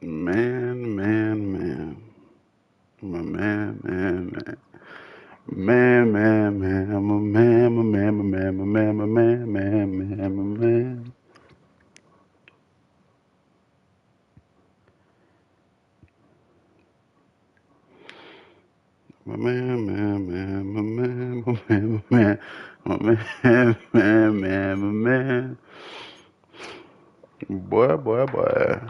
Man, man, man. I'm a man, man, man. Man, man, man. I'm a man, my man, my man, my man, my man, man, man, my man. My man, man, man, my man, my man, my man. My man, man, man, my man. Boy, boy, boy.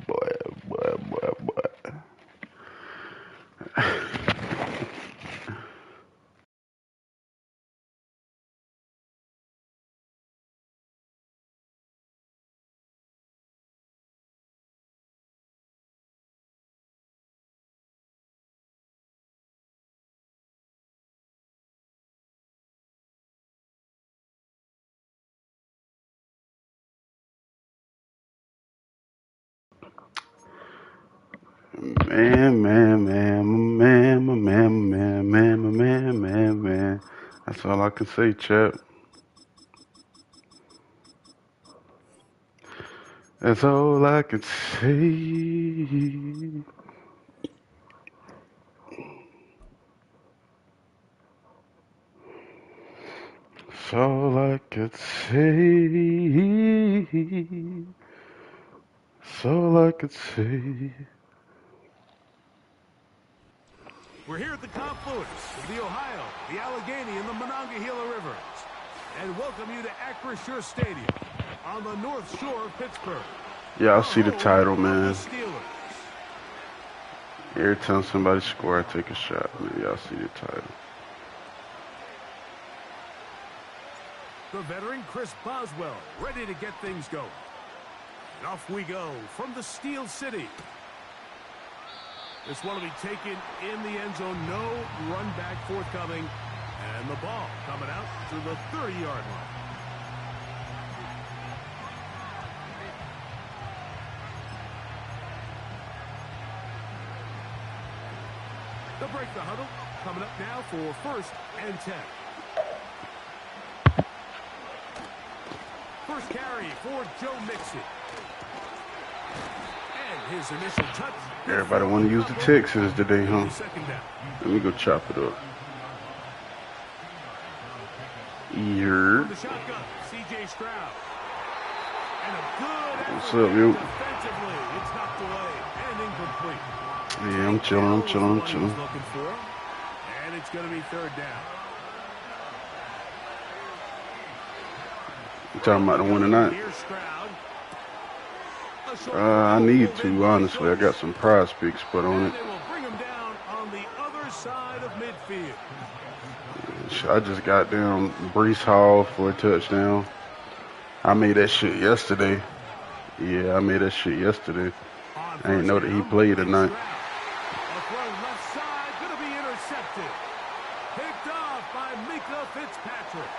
Boy, boy, boy, boy. Man, man, man, my man, my man, my man, man, my man, man, man. That's all I can say, chap. That's all I can say. That's all I could say. That's all I could say. We're here at the confluence of the Ohio, the Allegheny, and the Monongahela Rivers, and welcome you to Acrisure Stadium on the North Shore of Pittsburgh. Yeah, I see the title, man. The Steelers. Every time somebody score, I take a shot, man. Y'all see the title. The veteran Chris Boswell ready to get things going. And off we go from the Steel City. This one will be taken in the end zone. No run back forthcoming. And the ball coming out to the 30-yard line. They'll break the huddle. Coming up now for 1st and 10. First carry for Joe Mixon. And his initial touch. Everybody want to use the Texans today, huh? Let me go chop it up. Here. CJ Stroud. And a good What's up, yo? Defensively, it's knocked away and incomplete. Yeah, I'm chilling, I'm chilling, I'm chilling. Looking for, and it's going to be 3rd down. You talking about the one tonight? I need to, honestly. I got some prize picks put on it. They will bring him down on the other side of midfield. I just got down Brees Hall for a touchdown. I made that shit yesterday. Yeah, I made that shit yesterday. I didn't know that he played tonight. A throw left side, going to be intercepted. Picked off by Mika Fitzpatrick.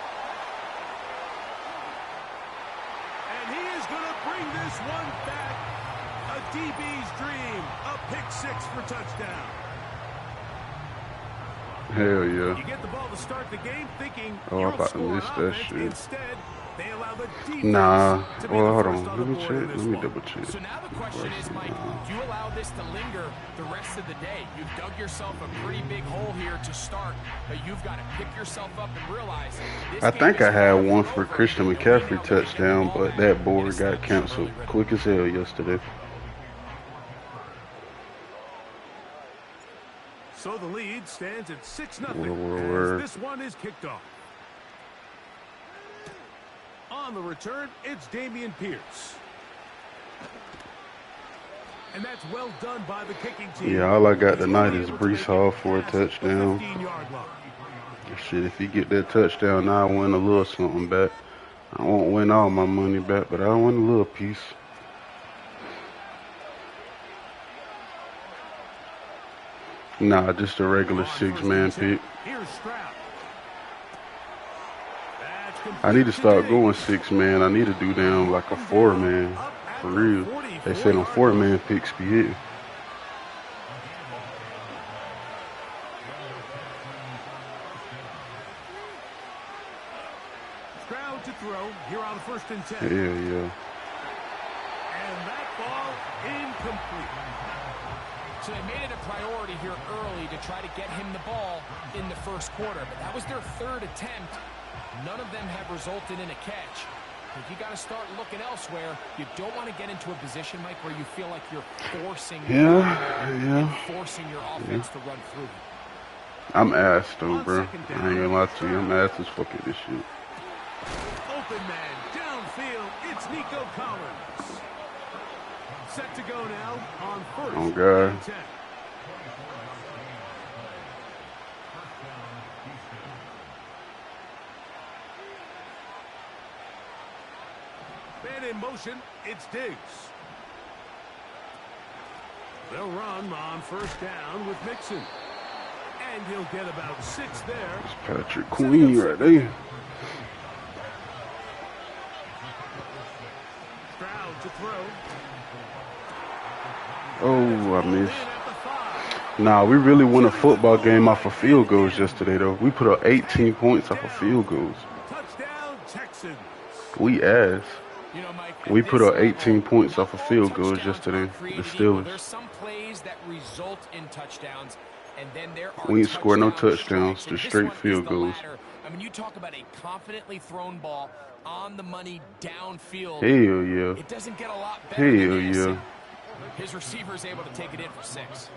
And he is going to bring this one back. A DB's dream. A pick 6 for touchdown. Hell yeah. You get the ball to start the game thinking I'm about to miss that shit. Instead, they allow the defense Nah. to be Well, hold the on. first Let me the board check. in this Let me one. double check. So now the question is, Mike, do you allow this to linger the rest of the day? You've dug yourself a pretty big hole here to start, but you've got to pick yourself up and realize this I think I had one over, for Christian McCaffrey touchdown, but that board got canceled quick as hell yesterday. So the lead stands at 6-0 Word. as this one is kicked off. On the return, it's Dameon Pierce. And that's well done by the kicking team. Yeah, all I got tonight is Brees Hall for a touchdown. 15-yard line. Shit, if he get that touchdown, I'll win a little something back. I won't win all my money back, but I'll win a little piece. Nah, just a regular 6-man pick. Here's Stroud. I need to start going 6-man. I need to do down like a 4-man. For real. They say them 4-man picks be hitting. Stroud to throw here on 1st and 10. Yeah. And that ball incomplete. So they made it a priority here early to try to get him the ball in the first quarter. But that was their 3rd attempt. None of them have resulted in a catch. If you got to start looking elsewhere, you don't want to get into a position, Mike, where you feel like you're forcing forcing your offense to run through. I'm ass though, bro. I ain't gonna lie to you. I'm ass as fuck at this shit. Open man downfield. It's Nico Collins. Set to go now on 1st Oh God. and 10. Man in motion, it's Diggs. They'll run on 1st down with Mixon. And he'll get about 6 there. It's Patrick Queen right there. Stroud to throw. Oh, I missed. Nah, we really won a football game off of field goals yesterday, though. We put up 18 points off of field goals. Touchdown, Texans. We ass. You know, Mike, We put up 18 points off of field goals yesterday. The Steelers. There's some plays that result in touchdowns, and then there are We ain't score no touchdown touchdowns, strikes, just and this straight one is field the goals. latter. I mean, you talk about a confidently thrown ball on the money downfield. Hell yeah. It doesn't get a lot better than Hell this. yeah. His receiver is able to take it in for 6.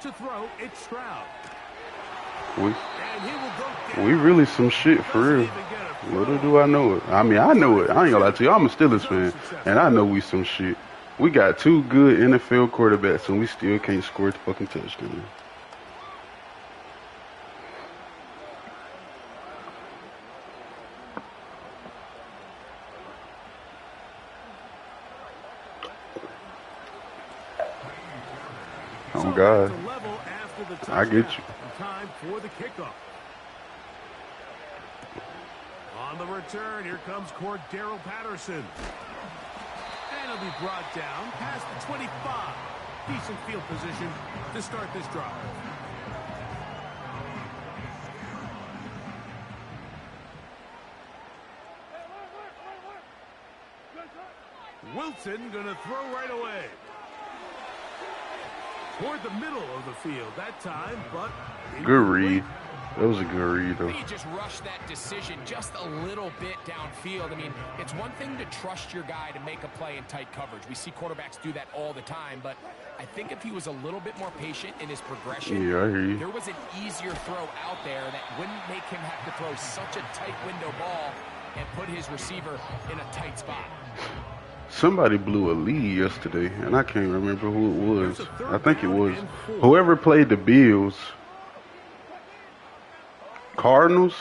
To throw, it's Stroud. We And he will go down. we really some shit for Doesn't real. even get a throw. Little do I know it. I mean, I know it. I ain't gonna lie to you. I'm a Steelers fan, and I know we some shit. We got 2 good NFL quarterbacks, and we still can't score a fucking touchdown. Oh God, To level after the I get touchdown. Time for the kickoff. On the return, here comes Cordero Patterson. And he'll be brought down past the 25. Decent field position to start this drive. Wilson gonna throw right away. Toward the middle of the field that time, but good read. That was a good read, though. He just rushed that decision just a little bit downfield. I mean, it's one thing to trust your guy to make a play in tight coverage. We see quarterbacks do that all the time, but I think if he was a little bit more patient in his progression, Yeah, I hear you. there was an easier throw out there that wouldn't make him have to throw such a tight window ball and put his receiver in a tight spot. Somebody blew a lead yesterday, and I can't remember who it was. I think it was whoever played the Bills. Cardinals?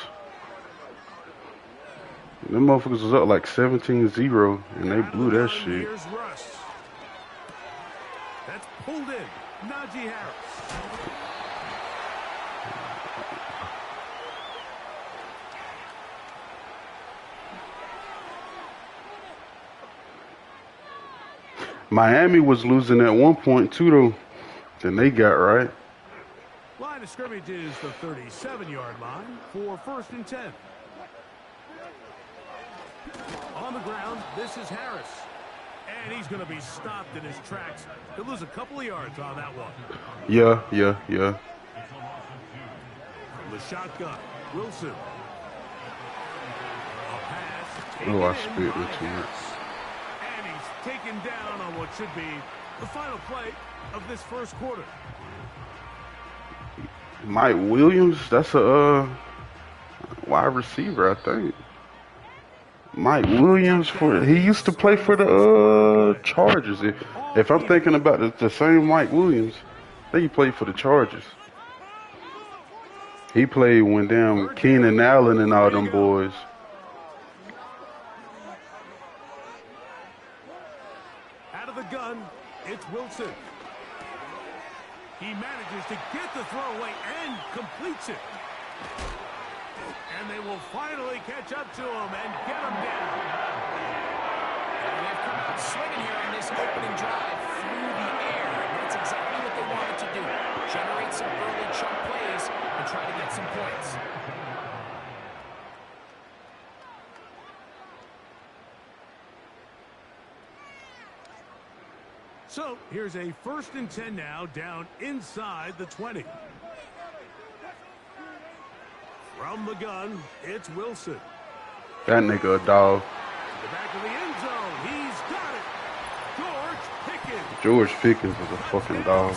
Them motherfuckers was up like 17-0, and they blew that shit. Here's Russ. That's pulled in. Najee Harris. Miami was losing at one point too, though. Then they got right. Line of scrimmage is the 37-yard line for 1st and 10. On the ground, this is Harris. And he's going to be stopped in his tracks. He'll lose a couple of yards on that one. Yeah. From the shotgun, Wilson. A pass. Oh, I taken spit in into by it. Harris. And he's taken down on what should be the final play of this first quarter. Mike Williams, that's a wide receiver, I think. Mike Williams, he used to play for the Chargers. If I'm thinking about the same Mike Williams, I think he played for the Chargers. He played when damn Keenan Allen and all them boys. Out of the gun, it's Wilson. He manages to get the throw away and completes it. And they will finally catch up to him and get him down. And they've come out swinging here on this opening drive through the air. And that's exactly what they wanted to do. Generate some early chunk plays and try to get some points. So here's a 1st and 10 now, down inside the 20. From the gun, it's Wilson. That nigga a dog. The back of the end zone. He's got it. George Pickens. George Pickens is a fucking dog.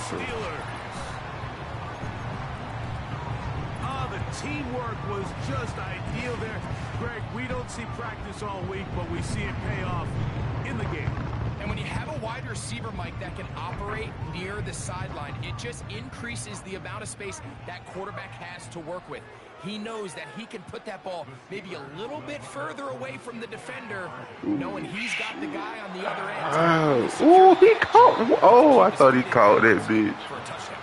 The teamwork was just ideal there. Greg, we don't see practice all week, but we see it pay off in the game. And when you have a wide receiver, Mike, that can operate near the sideline, it just increases the amount of space that quarterback has to work with. He knows that he can put that ball maybe a little bit further away from the defender, knowing he's got the guy on the other end. Oh, he caught. Oh, I thought he caught that bitch. For a touchdown.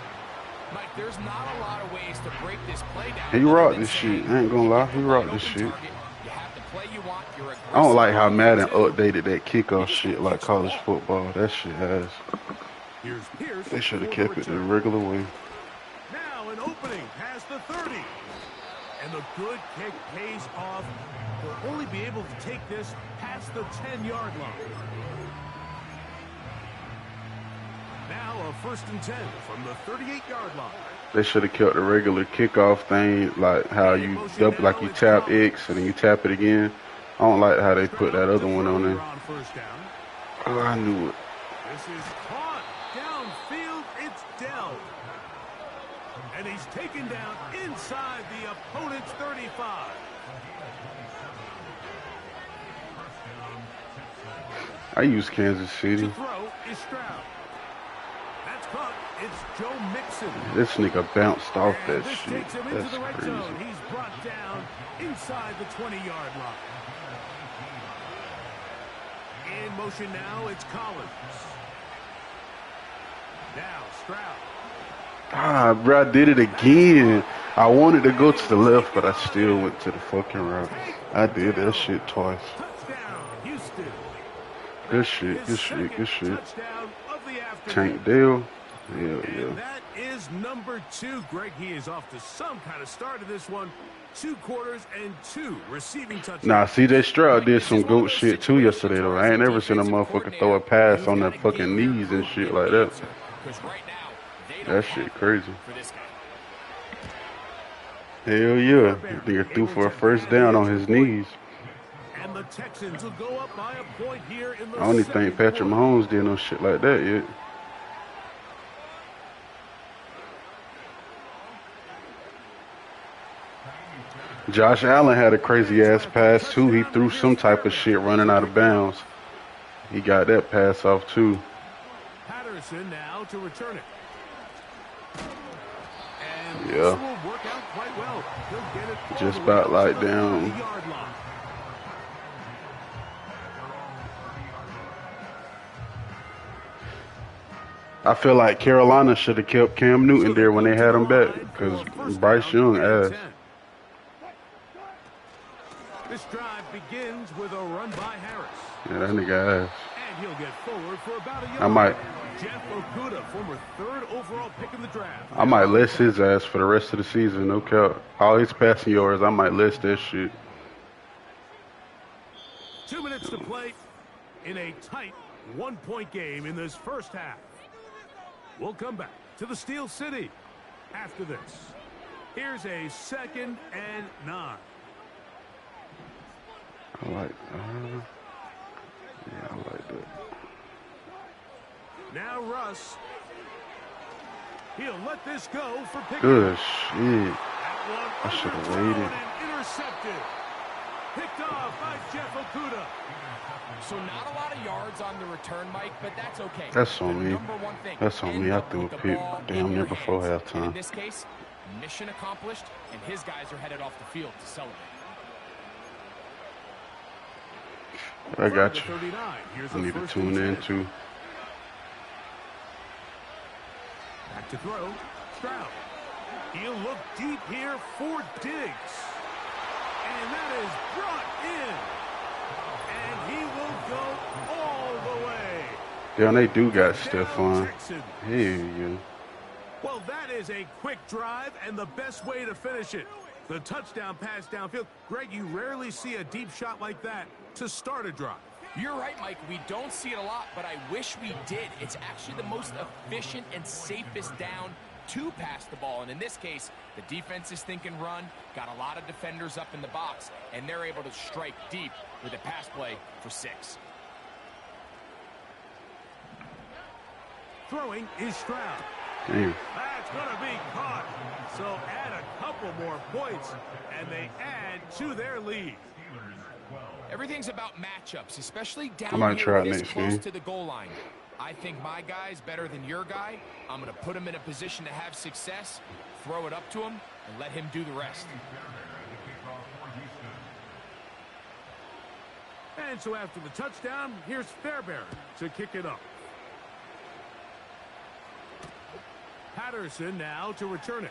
Mike, there's not a lot of ways to break this play down. He rocked this shit. I ain't gonna lie. He rocked this shit. I don't like how Madden updated that kickoff shit like college football. That shit has. They should have kept it the regular way. Now an opening past the 30. And the good kick pays off. They'll only be able to take this past the 10-yard line. Now a 1st and 10 from the 38-yard line. They should have kept the regular kickoff thing, like how you double, like you tap X and then you tap it again. I don't like how they put that other one on there. Oh, I knew it. This is caught downfield. It's Dell. And he's taken down inside the opponent's 35. I use Kansas City. To throw is Stroud. That's caught. It's Joe Mixon. This nigga bounced off that this shit. Takes him into That's the red crazy. zone. He's brought down inside the 20-yard line. In motion now, it's Collins. Now Stroud. Ah, bro, I did it again. I wanted to go to the left, but I still went to the fucking right. I did that shit twice. Touchdown, Houston. Good shit, good shit, good shit. Touchdown of the afternoon. Tank Dale. Yeah, And yeah. that is number 2. Greg, he is off to some kind of start of this one. 2 quarters and 2 receiving touchdowns. Nah, CJ Stroud did some goat shit too yesterday, though. I ain't never seen a motherfucker throw a pass on their fucking knees and shit like that. That shit crazy. Hell yeah. Nigga threw for a 1st down on his knees. And the Texans will go up by a point here in the I don't even think Patrick Mahomes did no shit like that yet. Josh Allen had a crazy ass pass too. He threw some type of shit running out of bounds. He got that pass off too. Patterson now to return it. And Yeah. this will work out quite well. He'll get it Just about like down. yard line. I feel like Carolina should have kept Cam Newton there when they had him back because Bryce Young ass. This drive begins with a run by Harris. Yeah, that nigga ass. And he'll get forward for about a yard. I might. Jeff Okudah, former 3rd overall pick in the draft. I might list his ass for the rest of the season, no cap. All his passing yards, I might list that shit. 2 minutes to play in a tight 1-point game in this first half. We'll come back to the Steel City after this. Here's a 2nd and 9. I like yeah, I like that. Now Russ. He'll let this go for Pickens. Good shit. I should have waited. Intercepted. Picked off by Jeff Okudah. So not a lot of yards on the return, Mike, but that's okay. That's on The me. number one thing, That's on end me. I up threw a with the pick ball damn in near your before hands. And in halftime. this case, mission accomplished, and his guys are headed off the field to celebrate. I got you. 39. Here's I a need to 1st tune and in 10. too. Back to throw. Stroud. He'll look deep here for Diggs. And that is brought in. And he will go all the way. Damn, they do got Stephon. Texans. Hell yeah. Well, that is a quick drive and the best way to finish it. The touchdown pass downfield. Greg, you rarely see a deep shot like that to start a drive. You're right, Mike. We don't see it a lot, but I wish we did. It's actually the most efficient and safest down to pass the ball. And in this case, the defense is thinking run, got a lot of defenders up in the box, and they're able to strike deep with a pass play for 6. Throwing is Stroud. Damn. That's going to be caught. So add a couple more points, and they add to their lead. Everything's about matchups, especially I down might try here this next close game. to the goal line. I think my guy's better than your guy. I'm going to put him in a position to have success, throw it up to him, and let him do the rest. And so after the touchdown, here's Fairbairn to kick it up. Patterson now to return it.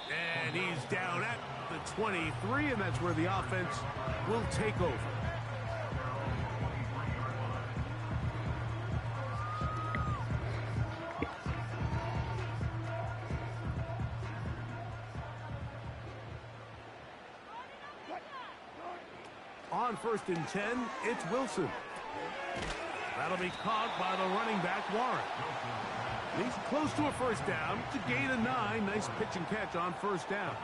And he's down at the 23, and that's where the offense will take over. On 1st and 10, it's Wilson. That'll be caught by the running back, Warren. He's close to a first down to gain a 9. Nice pitch and catch on first down.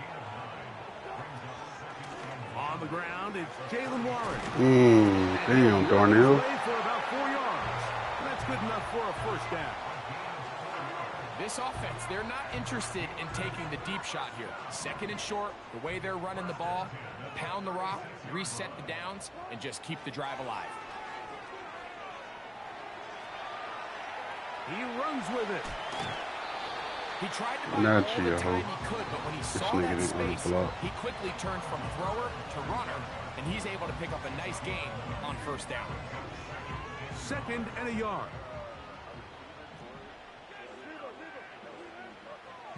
On the ground, it's Jalen Warren. Damn, Darnell. For about 4 yards. And that's good enough for a first down. This offense, they're not interested in taking the deep shot here. 2nd and short, the way they're running the ball, pound the rock, reset the downs, and just keep the drive alive. He runs with it. He tried to run Not all you, the time ho. he could, but when he This saw nigga that didn't space, unblock. he quickly turned from thrower to runner, and he's able to pick up a nice gain on first down. 2nd and a yard.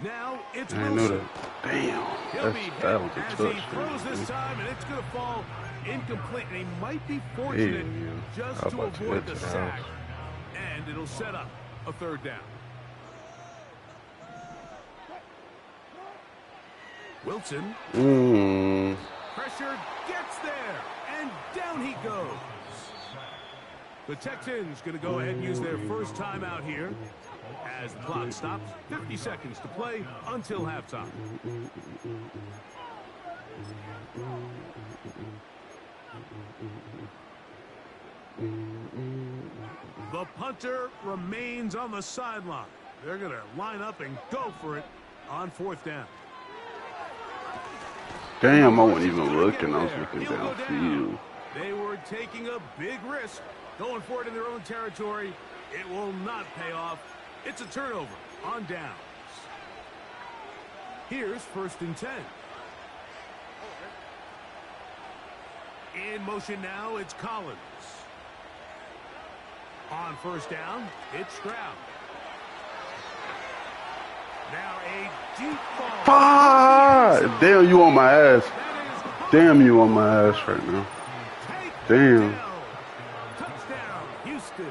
Now it's I didn't know Wilson. that. Damn. He'll be That hit was a as touchdown. he throws this time, and it's going to fall incomplete. And he might be Yeah, fortunate yeah. just How to about avoid that the to sack. house? And it'll set up a 3rd down. Wilson. Pressure gets there, and down he goes. The Texans going to go ahead and use their first timeout here as the clock stops. 50 seconds to play until halftime. The punter remains on the sideline. They're going to line up and go for it on 4th down. Damn, I wasn't even looking. I was looking downfield. They were taking a big risk, going for it in their own territory. It will not pay off. It's a turnover on downs. Here's 1st and 10. In motion now, it's Collins. On first down, it's Stroud. Now a deep ball. Fuck! Damn, you on my ass. Damn, you on my ass right now. Damn. Touchdown, Houston.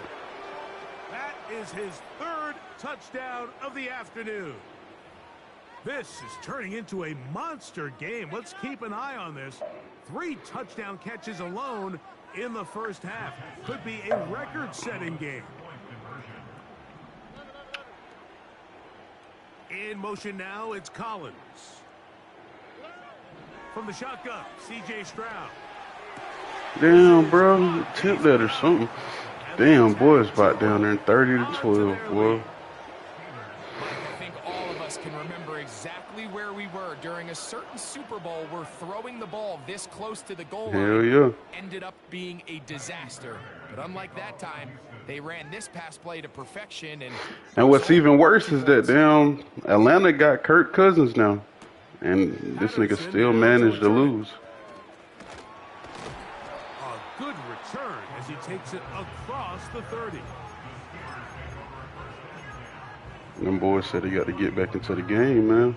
That is his 3rd touchdown of the afternoon. This is turning into a monster game. Let's keep an eye on this. 3 touchdown catches alone in the first half. Could be a record-setting game. In motion now, it's Collins. From the shotgun, C.J. Stroud. Damn, bro. Tip that or something. Damn, boy, it's about down there 30-12, boy. I think all of us can remember exactly where we were during a certain Super Bowl where throwing the ball this close to the goal line Hell yeah. ended up being a disaster. But unlike that time, they ran this pass play to perfection. And what's even worse is that damn Atlanta got Kirk Cousins now. And this nigga still managed to lose. A good return as he takes it across the 30. Them boys said he got to get back into the game, man.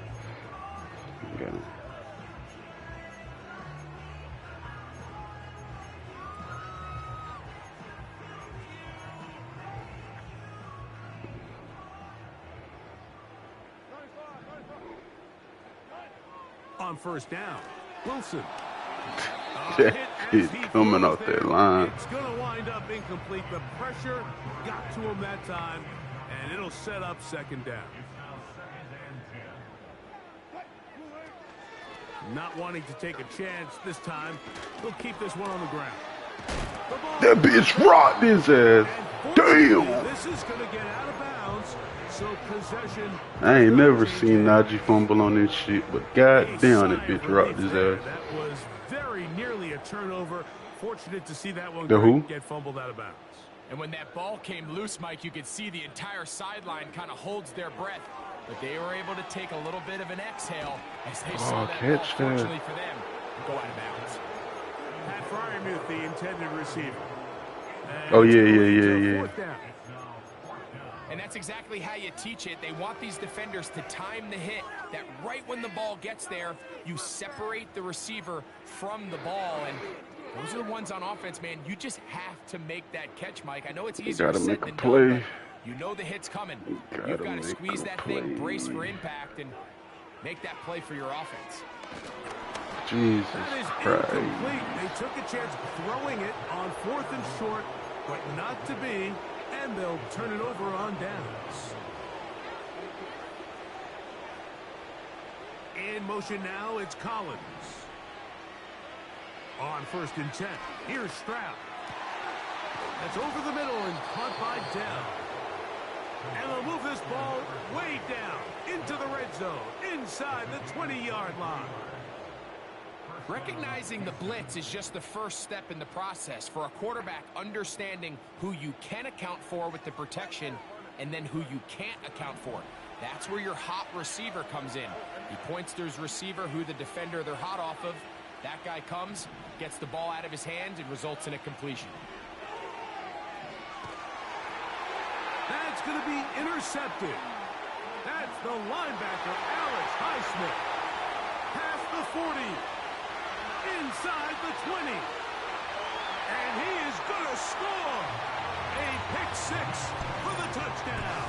Okay. On first down, Wilson. That Hit shit as he coming throws off there. that line. It's going to wind up incomplete. The pressure got to him that time, and it'll set up second down. Not wanting to take a chance this time, he'll keep this one on the ground. That bitch rocked his ass. Damn. This is going to get out of bounds, so possession. I ain't never seen Najee fumble on this shit, but goddamn, that bitch rocked his ass. That was very nearly a turnover. Fortunate to see that one get fumbled out of bounds. And when that ball came loose, Mike, you could see the entire sideline kind of holds their breath. But they were able to take a little bit of an exhale as they saw that ball, fortunately for them, go out of bounds. Pat Fryermuth, the intended receiver. Oh, yeah. And that's exactly how you teach it. They want these defenders to time the hit, that right when the ball gets there, you separate the receiver from the ball. And those are the ones on offense, man. You just have to make that catch, Mike. I know it's easier said than done, but you know the hit's coming. You've got to squeeze that thing, brace for impact, and make that play for your offense. Jesus Christ. They took a chance throwing it on 4th and short, but not to be, and they'll turn it over on downs. In motion now, it's Collins. On 1st and 10, here's Stroud. That's over the middle and caught by Dell. And they'll move this ball way down into the red zone, inside the 20-yard line. Recognizing the blitz is just the first step in the process for a quarterback, understanding who you can account for with the protection and then who you can't account for. That's where your hot receiver comes in. He points to his receiver, who the defender they're hot off of. That guy comes, gets the ball out of his hands, and results in a completion. That's going to be intercepted. That's the linebacker, Alex Highsmith. Past the 40. Inside the 20. And he is going to score. A pick 6 for the touchdown.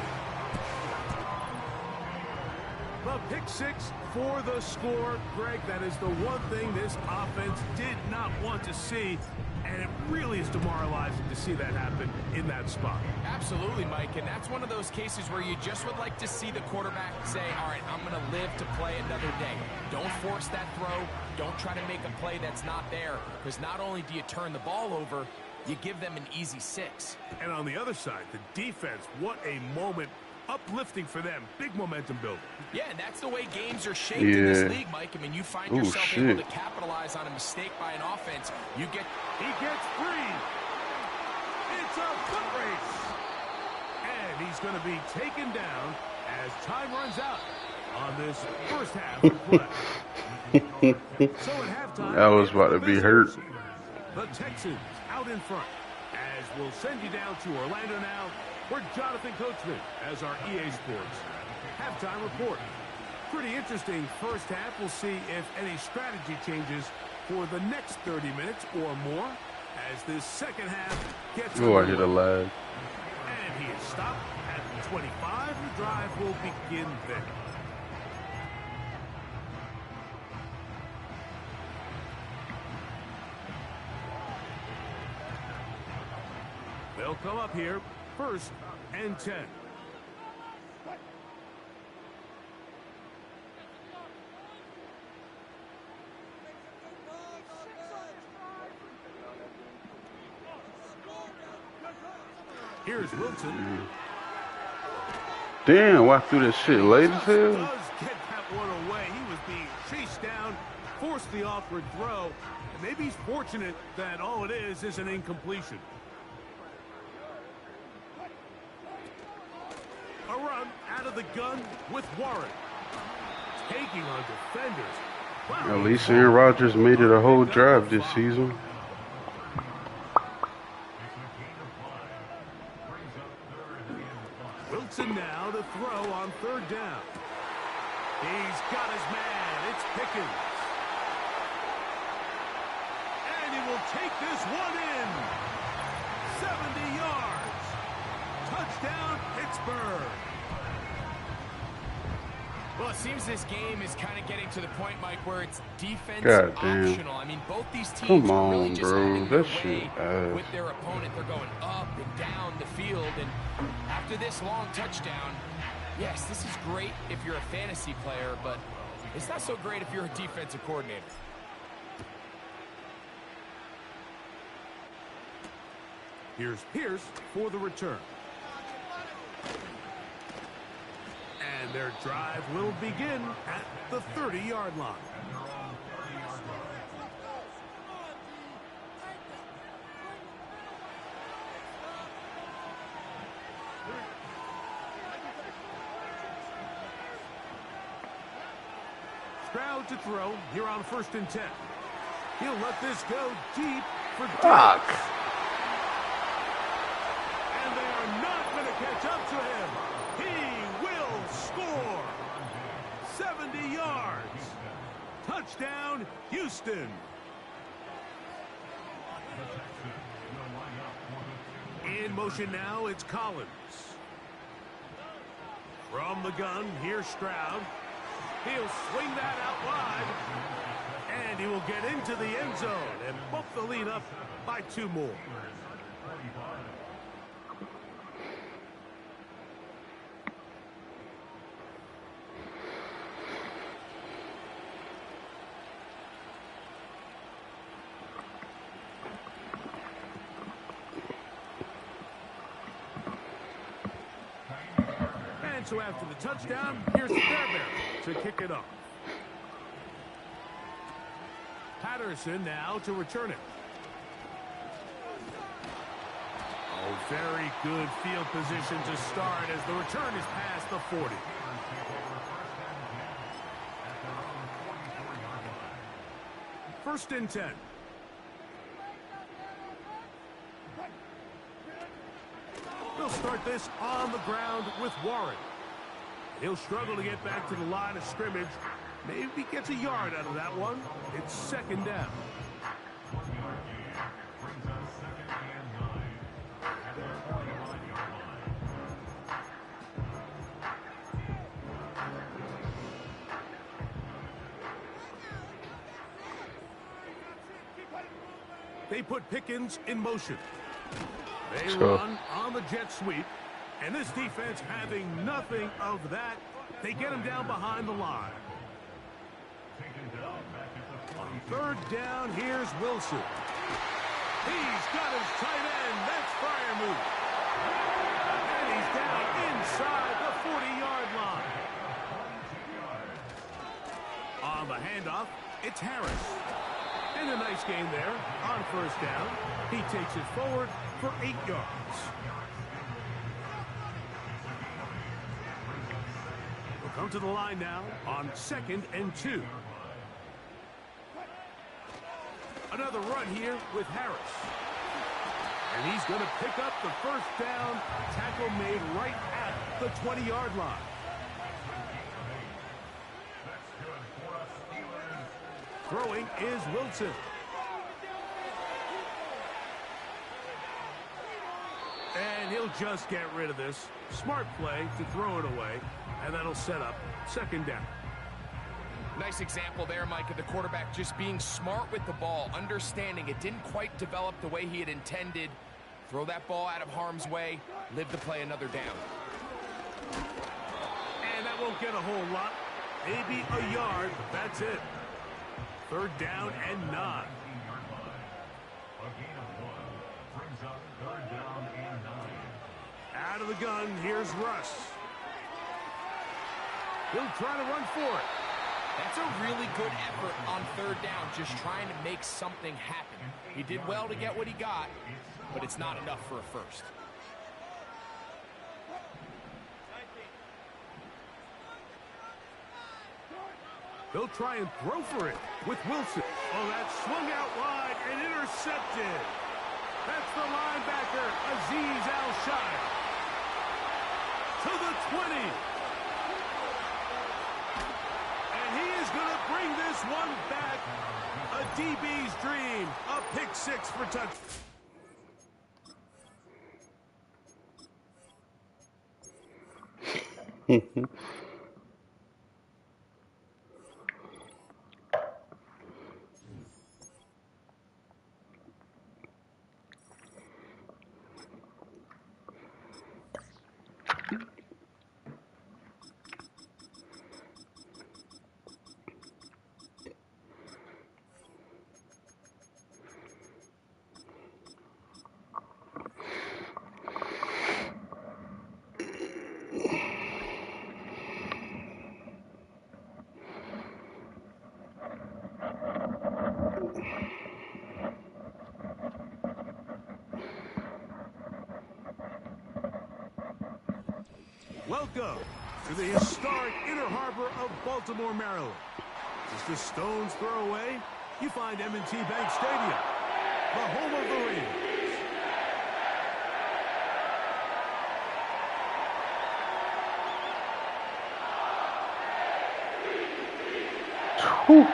The pick 6 for the score. Greg, that is the one thing this offense did not want to see. And it really is demoralizing to see that happen in that spot. Absolutely, Mike. And that's one of those cases where you just would like to see the quarterback say, all right, I'm going to live to play another day. Don't force that throw. Don't try to make a play that's not there. Because not only do you turn the ball over, you give them an easy 6. And on the other side, the defense, what a moment. Uplifting for them. Big momentum building. Yeah, and that's the way games are shaped in this league, Mike. I mean, you find yourself able to capitalize on a mistake by an offense. He gets free. It's a foot race. And he's going to be taken down as time runs out on this first half of play. So at halftime, I was about to be hurt. The Texans out in front. As we'll send you down to Orlando now. We're Jonathan Coachman as our EA Sports halftime report. Pretty interesting first half. We'll see if any strategy changes for the next 30 minutes or more as this second half gets I hit a lag. And he is stopped at the 25. The drive will begin there. They'll come up here. 1st and 10. Here's Wilson. Damn, why threw that shit late as hell? Does get that one away. He was being chased down, forced the awkward throw, and maybe he's fortunate that all it is an incompletion. A run out of the gun with Warren. Taking on defenders. Wow. At least Aaron Rodgers made it a whole drive this season. Wilson now to throw on 3rd down. He's got his man. It's Pickens. And he will take this one in. 70 yards. Touchdown, Pittsburgh. Well, it seems this game is kind of getting to the point, Mike, where it's defense God damn. optional. I mean, both these teams Come are really on, just bro. having their That shit way ass. with their opponent. They're going up and down the field, and after this long touchdown, yes, this is great if you're a fantasy player, but it's not so great if you're a defensive coordinator. Here's Pierce for the return. And their drive will begin at the 30-yard line. Stroud to throw here on 1st and 10. He'll let this go deep for Fuck. And they are not going to catch up to him. He will score. 70 yards. Touchdown, Houston. In motion now, it's Collins. From the gun, here's Stroud. He'll swing that out wide. And he will get into the end zone and bump the lead up by 2 more. And so after the touchdown, here's Fairbairn to kick it off. Patterson now to return it. Oh, very good field position to start as the return is past the 40. First and 10. They'll start this on the ground with Warren. He'll struggle to get back to the line of scrimmage. Maybe gets a yard out of that one. It's 2nd down. They put Pickens in motion. They run on the jet sweep. And this defense having nothing of that. They get him down behind the line. On 3rd down, here's Wilson. He's got his tight end. That's Freiermuth. And he's down inside the 40-yard line. On the handoff, it's Harris. And a nice game there on 1st down. He takes it forward for 8 yards. We'll come to the line now on 2nd and 2. Another run here with Harris. And he's going to pick up the 1st down. Tackle made right at the 20-yard line. Throwing is Wilson. And he'll just get rid of this. Smart play to throw it away. And that'll set up 2nd down. Nice example there, Mike, of the quarterback just being smart with the ball, understanding it didn't quite develop the way he had intended. Throw that ball out of harm's way, live to play another down. And that won't get a whole lot. Maybe a yard, but that's it. 3rd down and 9. Out of the gun, here's Russ. He'll try to run for it. That's a really good effort on 3rd down, just trying to make something happen. He did well to get what he got, but it's not enough for a first. They'll try and throw for it with Wilson. Oh, that swung out wide and intercepted. That's the linebacker, Azeez Al-Shire. To the 20. And he is going to bring this one back. A DB's dream. A pick 6 for touchdown. Welcome to the historic Inner Harbor of Baltimore, Maryland. Just a stone's throw away, you find M&T Bank Stadium, the home of the Raiders. Whew.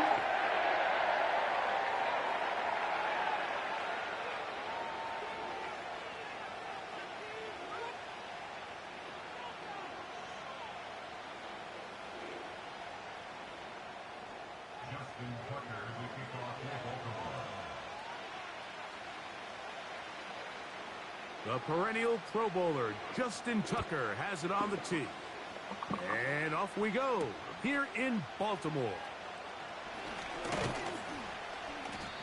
The perennial Pro Bowler, Justin Tucker, has it on the tee. And off we go, here in Baltimore.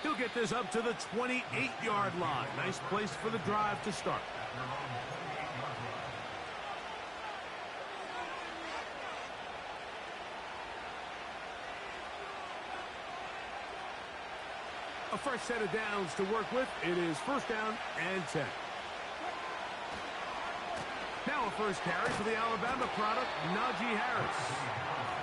He'll get this up to the 28-yard line. Nice place for the drive to start. A fresh set of downs to work with. It is first down and 10. Now a first carry for the Alabama product, Najee Harris.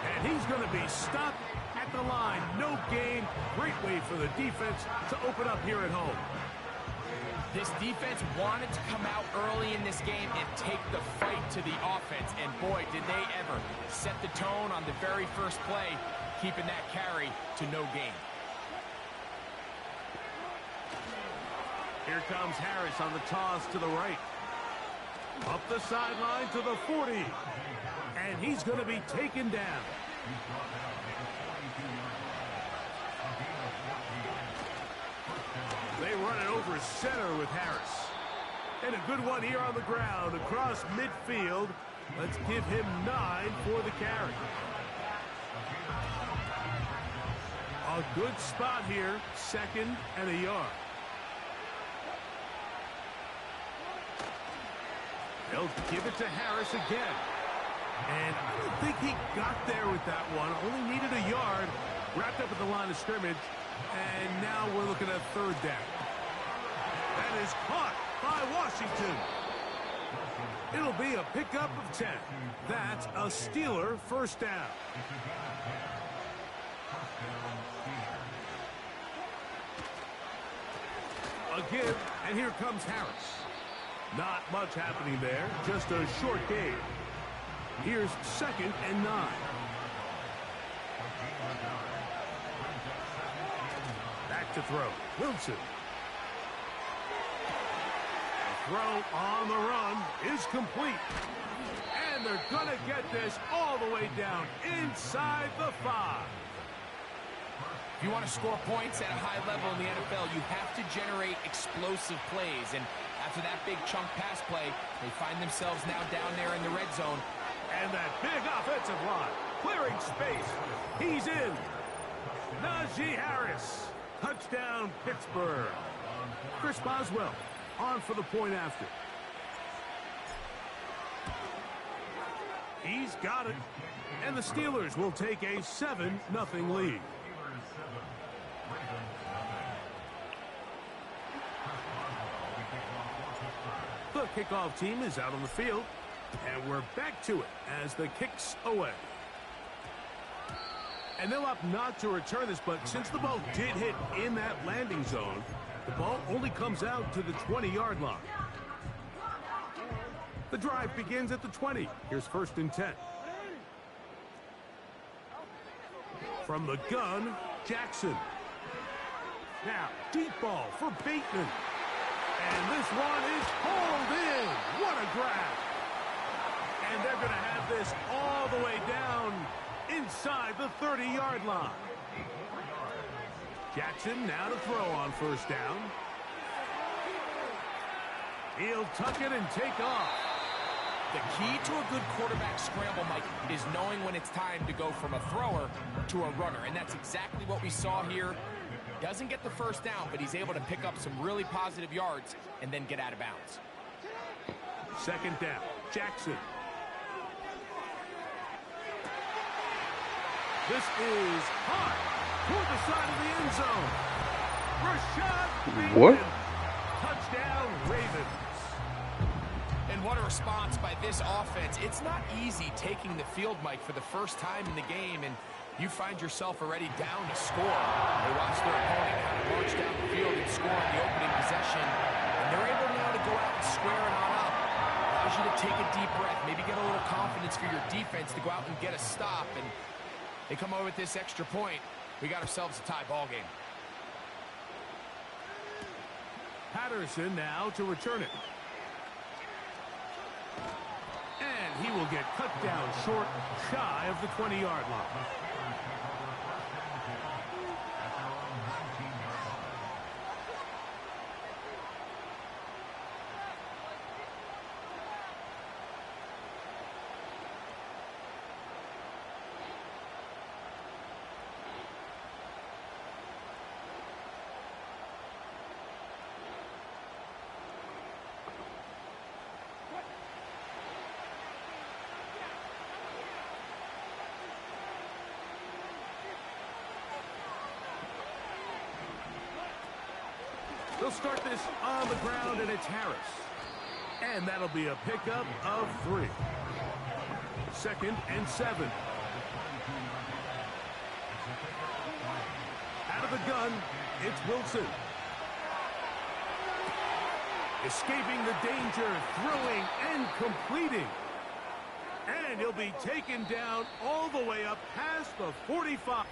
And he's going to be stopped at the line. No gain. Great way for the defense to open up here at home. This defense wanted to come out early in this game and take the fight to the offense. And boy, did they ever set the tone on the very first play, keeping that carry to no gain. Here comes Harris on the toss to the right. Up the sideline to the 40. And he's going to be taken down. They run it over center with Harris. And a good one here on the ground across midfield. Let's give him 9 for the carry. A good spot here, 2nd and a yard. They'll give it to Harris again. And I don't think he got there with that one. Only needed a yard. Wrapped up at the line of scrimmage. And now we're looking at 3rd down. That is caught by Washington. It'll be a pickup of 10. That's a Steeler first down. A give, and here comes Harris. Not much happening there, just a short gain. Here's 2nd and 9. Back to throw. Wilson. The throw on the run is complete. And they're going to get this all the way down inside the 5. If you want to score points at a high level in the NFL, you have to generate explosive plays. And after that big chunk pass play, they find themselves now down there in the red zone. And that big offensive line, clearing space. He's in. Najee Harris. Touchdown, Pittsburgh. Chris Boswell on for the point after. He's got it. And the Steelers will take a 7-0 lead. The kickoff team is out on the field. And we're back to it as the kick's away. And they'll opt not to return this, but since the ball did hit in that landing zone, the ball only comes out to the 20-yard line. The drive begins at the 20. Here's 1st and 10. From the gun, Jackson. Now, deep ball for Bateman. And this one is hauled in. What a grab. And they're going to have this all the way down inside the 30-yard line. Jackson now to throw on 1st down. He'll tuck it and take off. The key to a good quarterback scramble, Mike, is knowing when it's time to go from a thrower to a runner. And that's exactly what we saw here. Doesn't get the 1st down, but he's able to pick up some really positive yards and then get out of bounds. 2nd down, Jackson. This is hot toward the side of the end zone. Rashad Bateman. What? Touchdown, Ravens. And what a response by this offense. It's not easy taking the field, Mike, for the first time in the game, and you find yourself already down to score. They watch their opponent kind of march down the field and score on the opening possession, and they're able now to go out and square it on up. Allows you to take a deep breath, maybe get a little confidence for your defense to go out and get a stop, and they come over with this extra point. We got ourselves a tie ball game. Patterson now to return it. And he will get cut down short, shy of the 20-yard line. They'll start this on the ground, and it's Harris. And that'll be a pickup of 3. 2nd and 7. Out of the gun, it's Wilson. Escaping the danger, throwing and completing. And he'll be taken down all the way up past the 45.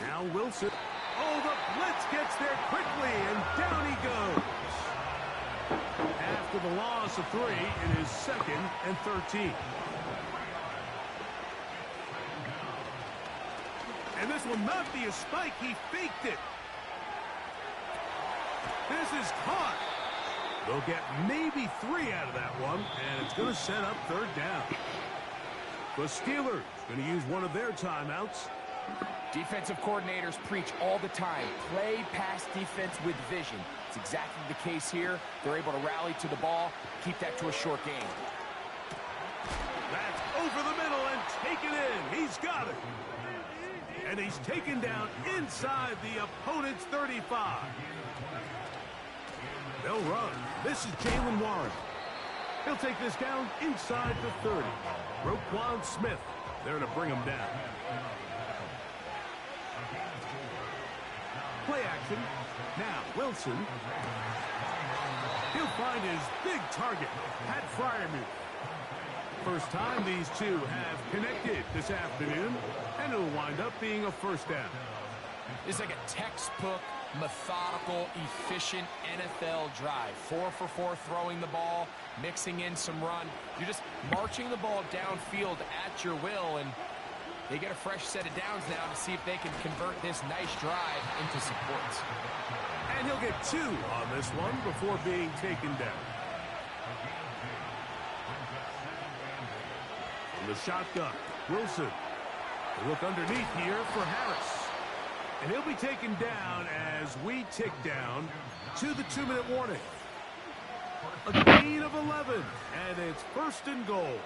Now Wilson. Oh, the blitz gets there quickly, and down he goes. After the loss of 3, it is 2nd and 13. And this will not be a spike. He faked it. This is caught. They'll get maybe 3 out of that one, and it's going to set up 3rd down. The Steelers going to use one of their timeouts. Defensive coordinators preach all the time, play pass defense with vision. It's exactly the case here. They're able to rally to the ball, keep that to a short game. That's over the middle and taken in. He's got it. And he's taken down inside the opponent's 35. They'll run. This is Jalen Warren. He'll take this down inside the 30. Roquan Smith there to bring him down. Play action. Now Wilson. He'll find his big target, Pat Fryermuth. First time these two have connected this afternoon, and it'll wind up being a 1st down. It's like a textbook, methodical, efficient NFL drive. 4 for 4 throwing the ball, mixing in some run. You're just marching the ball downfield at your will, and they get a fresh set of downs now to see if they can convert this nice drive into supports. And he'll get 2 on this one before being taken down. From the shotgun, Wilson. They look underneath here for Harris. And he'll be taken down as we tick down to the 2-minute warning. A gain of 11, and it's 1st and goal.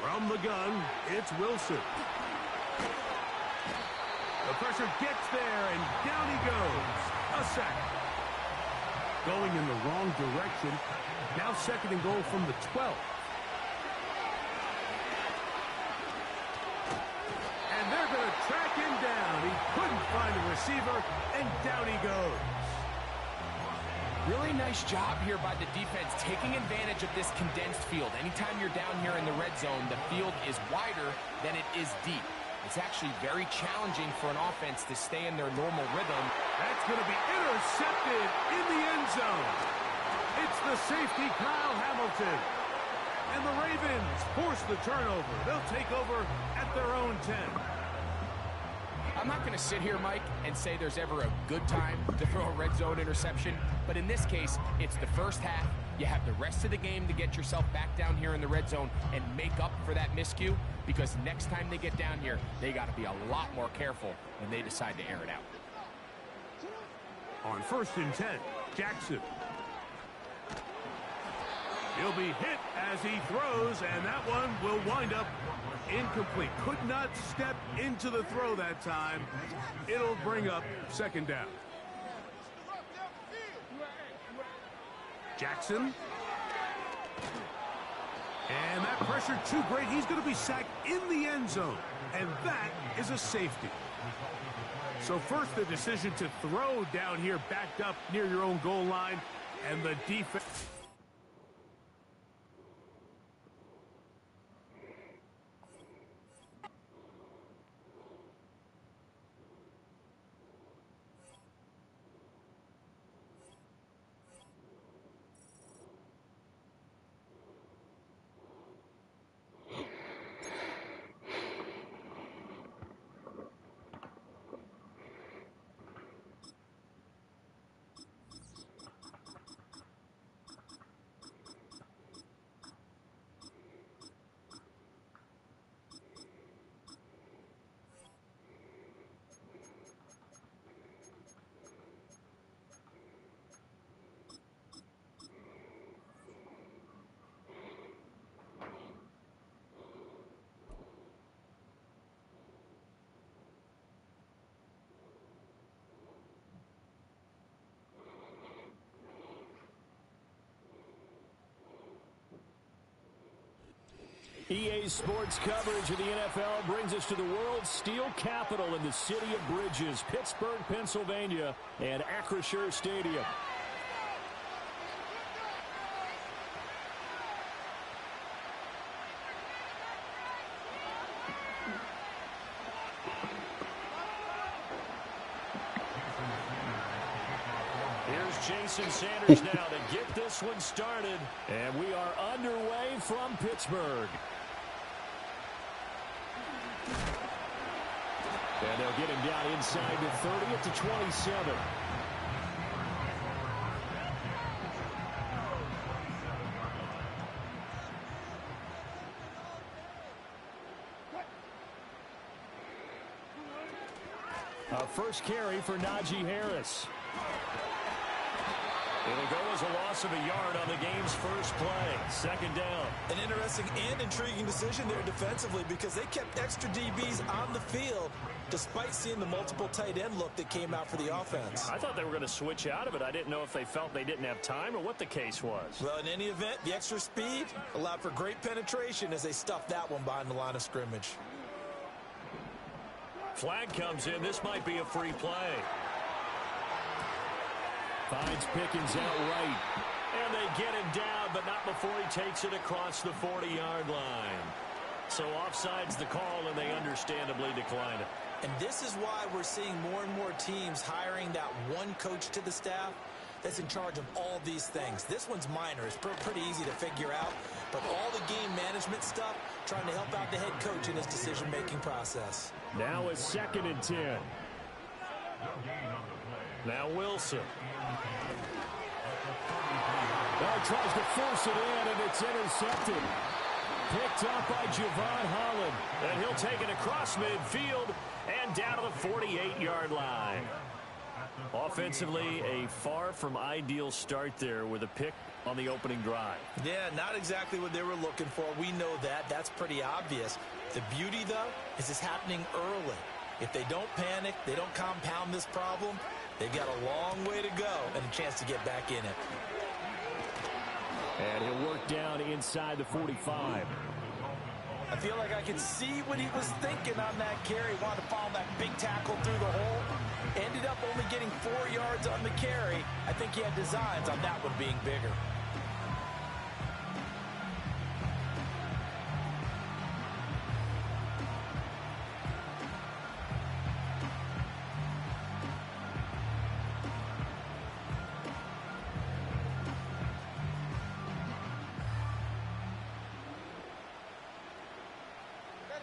From the gun, it's Wilson. The pressure gets there, and down he goes. A sack. Going in the wrong direction. Now 2nd and goal from the 12. And they're going to track him down. He couldn't find a receiver, and down he goes. Really nice job here by the defense, taking advantage of this condensed field. Anytime you're down here in the red zone, the field is wider than it is deep. It's actually very challenging for an offense to stay in their normal rhythm. That's going to be intercepted in the end zone. It's the safety, Kyle Hamilton. And the Ravens force the turnover. They'll take over at their own 10. I'm not going to sit here, Mike, and say there's ever a good time to throw a red zone interception, but in this case, it's the first half. You have the rest of the game to get yourself back down here in the red zone and make up for that miscue, because next time they get down here, they got to be a lot more careful when they decide to air it out. On 1st and 10, Jackson. He'll be hit as he throws, and that one will wind up incomplete. Could not step into the throw that time. It'll bring up second down. Jackson. And that pressure too great. He's going to be sacked in the end zone. And that is a safety. So first the decision to throw down here backed up near your own goal line. And the defense. EA Sports coverage of the NFL brings us to the world's steel capital in the city of bridges, Pittsburgh, Pennsylvania, and Acrisure Stadium. Here's Jason Sanders now to get this one started, and we are underway from Pittsburgh. And they'll get him down inside the 30 at the 27. First carry for Najee Harris. It'll go as a loss of a yard on the game's first play. Second down. An interesting and intriguing decision there defensively because they kept extra DBs on the field despite seeing the multiple tight end look that came out for the offense. I thought they were going to switch out of it. I didn't know if they felt they didn't have time or what the case was. Well, in any event, the extra speed allowed for great penetration as they stuffed that one behind the line of scrimmage. Flag comes in. This might be a free play. Finds Pickens out right. And they get him down, but not before he takes it across the 40-yard line. So offside's the call, and they understandably decline it. And this is why we're seeing more and more teams hiring that one coach to the staff that's in charge of all these things. This one's minor. It's pretty easy to figure out. But all the game management stuff, trying to help out the head coach in his decision-making process. Now it's 2nd and 10. Now Wilson. Now tries to force it in, and it's intercepted. Picked up by Javon Holland. And he'll take it across midfield and down to the 48-yard line. Offensively, a far from ideal start there with a pick on the opening drive. Yeah, not exactly what they were looking for. We know that. That's pretty obvious. The beauty, though, is it's happening early. If they don't panic, they don't compound this problem, they've got a long way to go and a chance to get back in it. And he'll work down inside the 45. I feel like I can see what he was thinking on that carry. Wanted to follow that big tackle through the hole. Ended up only getting 4 yards on the carry. I think he had designs on that one being bigger.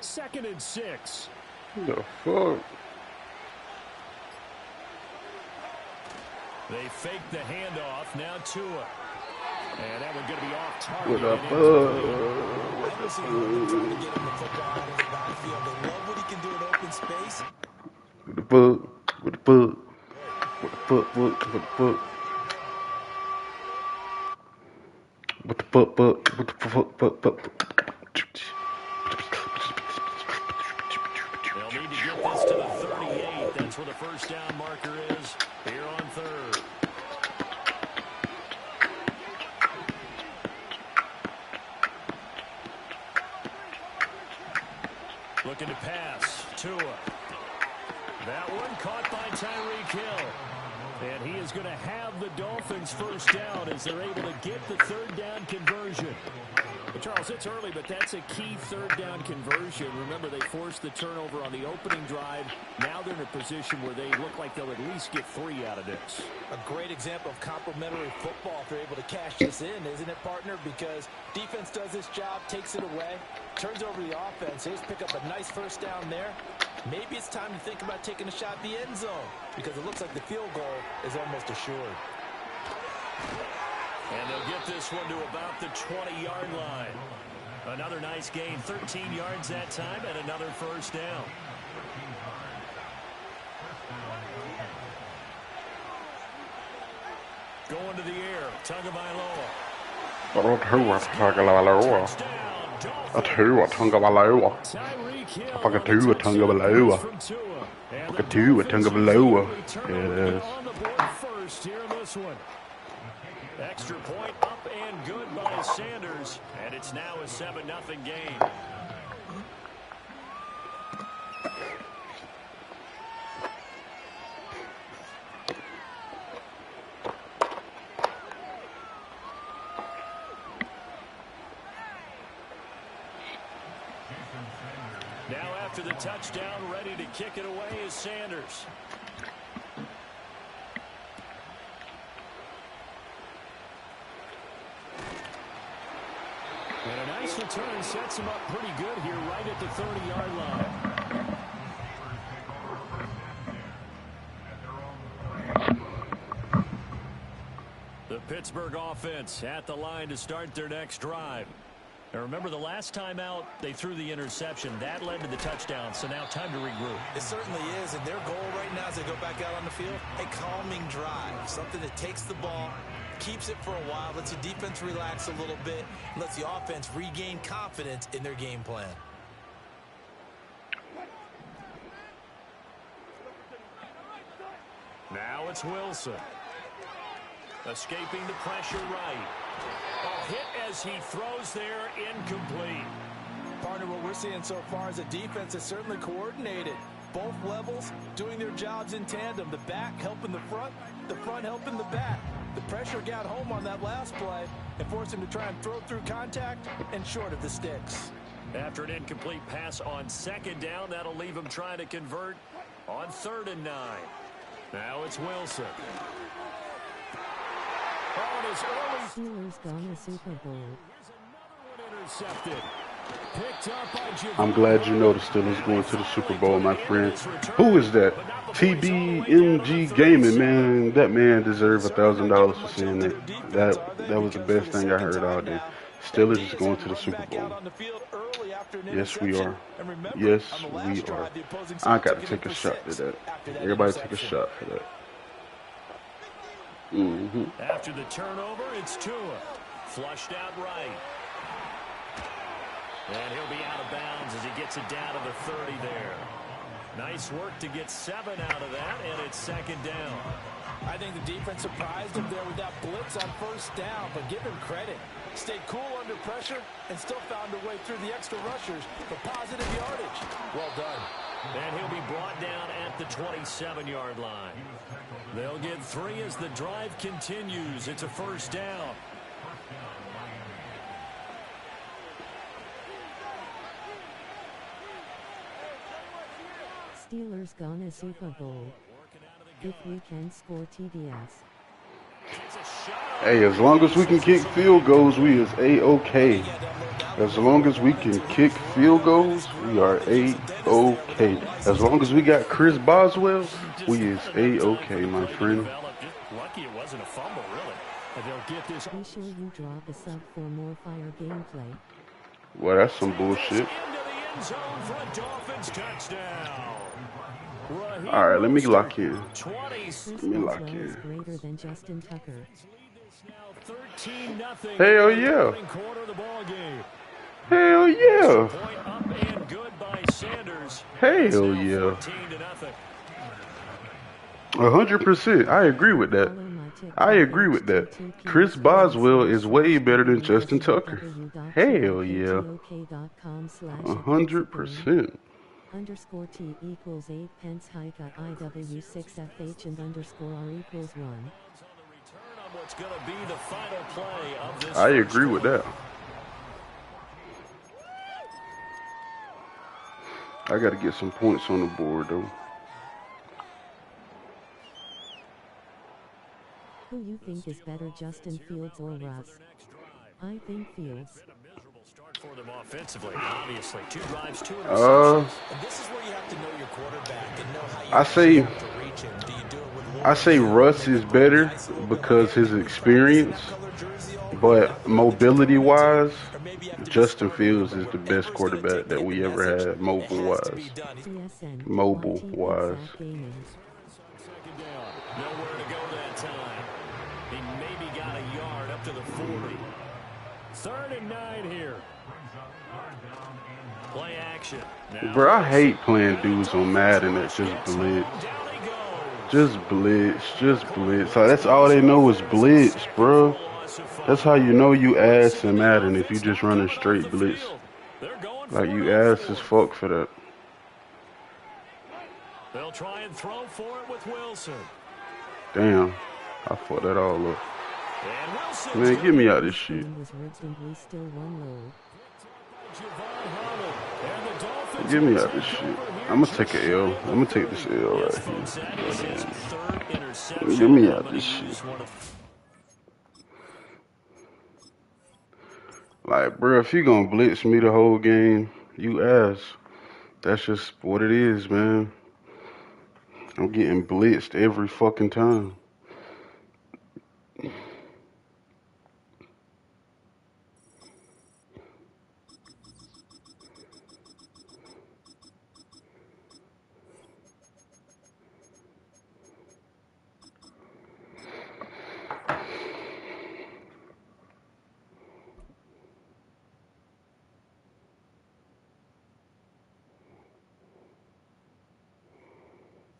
Second and 6. The fuck? They fake the handoff. Now Tua. And that one going to be off target. What the fuck? What the fuck? Trying to get him the football out of the backfield. They love what he can do in open space. What the fuck? What the fuck? What the fuck? What the fuck? What the fuck? What the fuck? They'll need to get this to the 38. That's where the first down marker is here on third. Looking to pass. Tua. That one caught by Tyreek Hill. And he is going to have the Dolphins first down as they're able to get the third down conversion. But Charles, it's early, but that's a key third down conversion. Remember, they forced the turnover on the opening drive. Now they're in a position where they look like they'll at least get 3 out of this. A great example of complementary football if they're able to cash this in, isn't it, partner? Because defense does this job, takes it away, turns over the offense. They just pick up a nice first down there. Maybe it's time to think about taking a shot at the end zone because it looks like the field goal is almost assured. And they'll get this one to about the 20-yard line. Another nice gain, 13 yards that time, and another first down. Going to the air, Tagovailoa. First here in this one. Extra point up and good by Sanders, and it's now a 7-0 game. Now after the touchdown, ready to kick it away is Sanders. And a nice return sets him up pretty good here right at the 30-yard line. The Pittsburgh offense at the line to start their next drive. Now remember, the last time out, they threw the interception. That led to the touchdown, so now time to regroup. It certainly is, and their goal right now as they go back out on the field, a calming drive, something that takes the ball, keeps it for a while, lets the defense relax a little bit, and lets the offense regain confidence in their game plan. Now it's Wilson. Escaping the pressure right. A hit as he throws there, incomplete. Partner, what we're seeing so far is a defense that's certainly coordinated. Both levels doing their jobs in tandem. The back helping the front helping the back. The pressure got home on that last play and forced him to try and throw through contact and short of the sticks. After an incomplete pass on second down, that'll leave him trying to convert on 3rd and 9. Now it's Wilson. Oh, it is early. Steelers gone the Super Bowl. Here's another one intercepted. Picked up by Javon. I'm glad you know the Steelers going to the Super Bowl, my friend. Who is that? TBMG Gaming, man. That man deserves $1,000 for saying that. That was the best thing I heard all day. Steelers is going to the Super Bowl. Yes, we are. Yes, we are. I got to take a shot at that. Everybody take a shot for that. After the turnover, it's Tua. Flushed out right. And he'll be out of bounds as he gets it down to the 30 there. Nice work to get 7 out of that, and it's 2nd down. I think the defense surprised him there with that blitz on 1st down, but give him credit. Stayed cool under pressure and still found a way through the extra rushers for positive yardage. Well done. And he'll be brought down at the 27-yard line. They'll get 3 as the drive continues. It's a 1st down. Steelers gonna Super Bowl. If we can score TDS. Hey, as long as we can kick field goals, we is A-OK. As long as we can kick field goals, we are A-OK. As long as we got Chris Boswell, we is A-OK, my friend. Lucky it wasn't a fumble, really. And they'll get this. Be sure you drop a sub for more fire gameplay. Well, that's some bullshit. Into the end zone for a Dolphins touchdown. All right, let me lock in. Chris Let me lock Boswell is in. greater than Justin Tucker. 13-0. Hell yeah. Quarter of the ball game. Hell yeah. Point up and good by Sanders. Hell yeah. 14-0. 100%. I agree with that. I agree with that. Chris Boswell is way better than Justin Tucker. Hell yeah. 100%. Underscore T equals 8 pence hika IW6FH and underscore R equals 1. I agree with that. I got to get some points on the board, though. Who you think is better, Justin Fields or Russ? I think Fields. For them offensively, obviously. 2 drives, 2 interceptions. And this is where you have to know your quarterback and know how you have to reach him. Do you do it with I say Russ is better because his experience, but mobility-wise, Justin Fields is the best quarterback that we ever had, mobile-wise. Mobile-wise. Nowhere to go that time. He maybe got a yard up to the 40. 3rd and 9 here. Play action. Bro, I hate playing dudes on Madden that just blitz. Just blitz. Just blitz. Like, that's all they know is blitz, bro. That's how you know you ass in Madden if you just running straight blitz. Like, you ass as fuck for that. They'll try and throw for it with Wilson. Damn. I fucked that all up. Man, get me out of this shit. Get me out of this shit. I'm going to take an L. I'm going to take this L right here. Get me out of this shit. Like, bro, if you going to blitz me the whole game, you ass. That's just what it is, man. I'm getting blitzed every fucking time.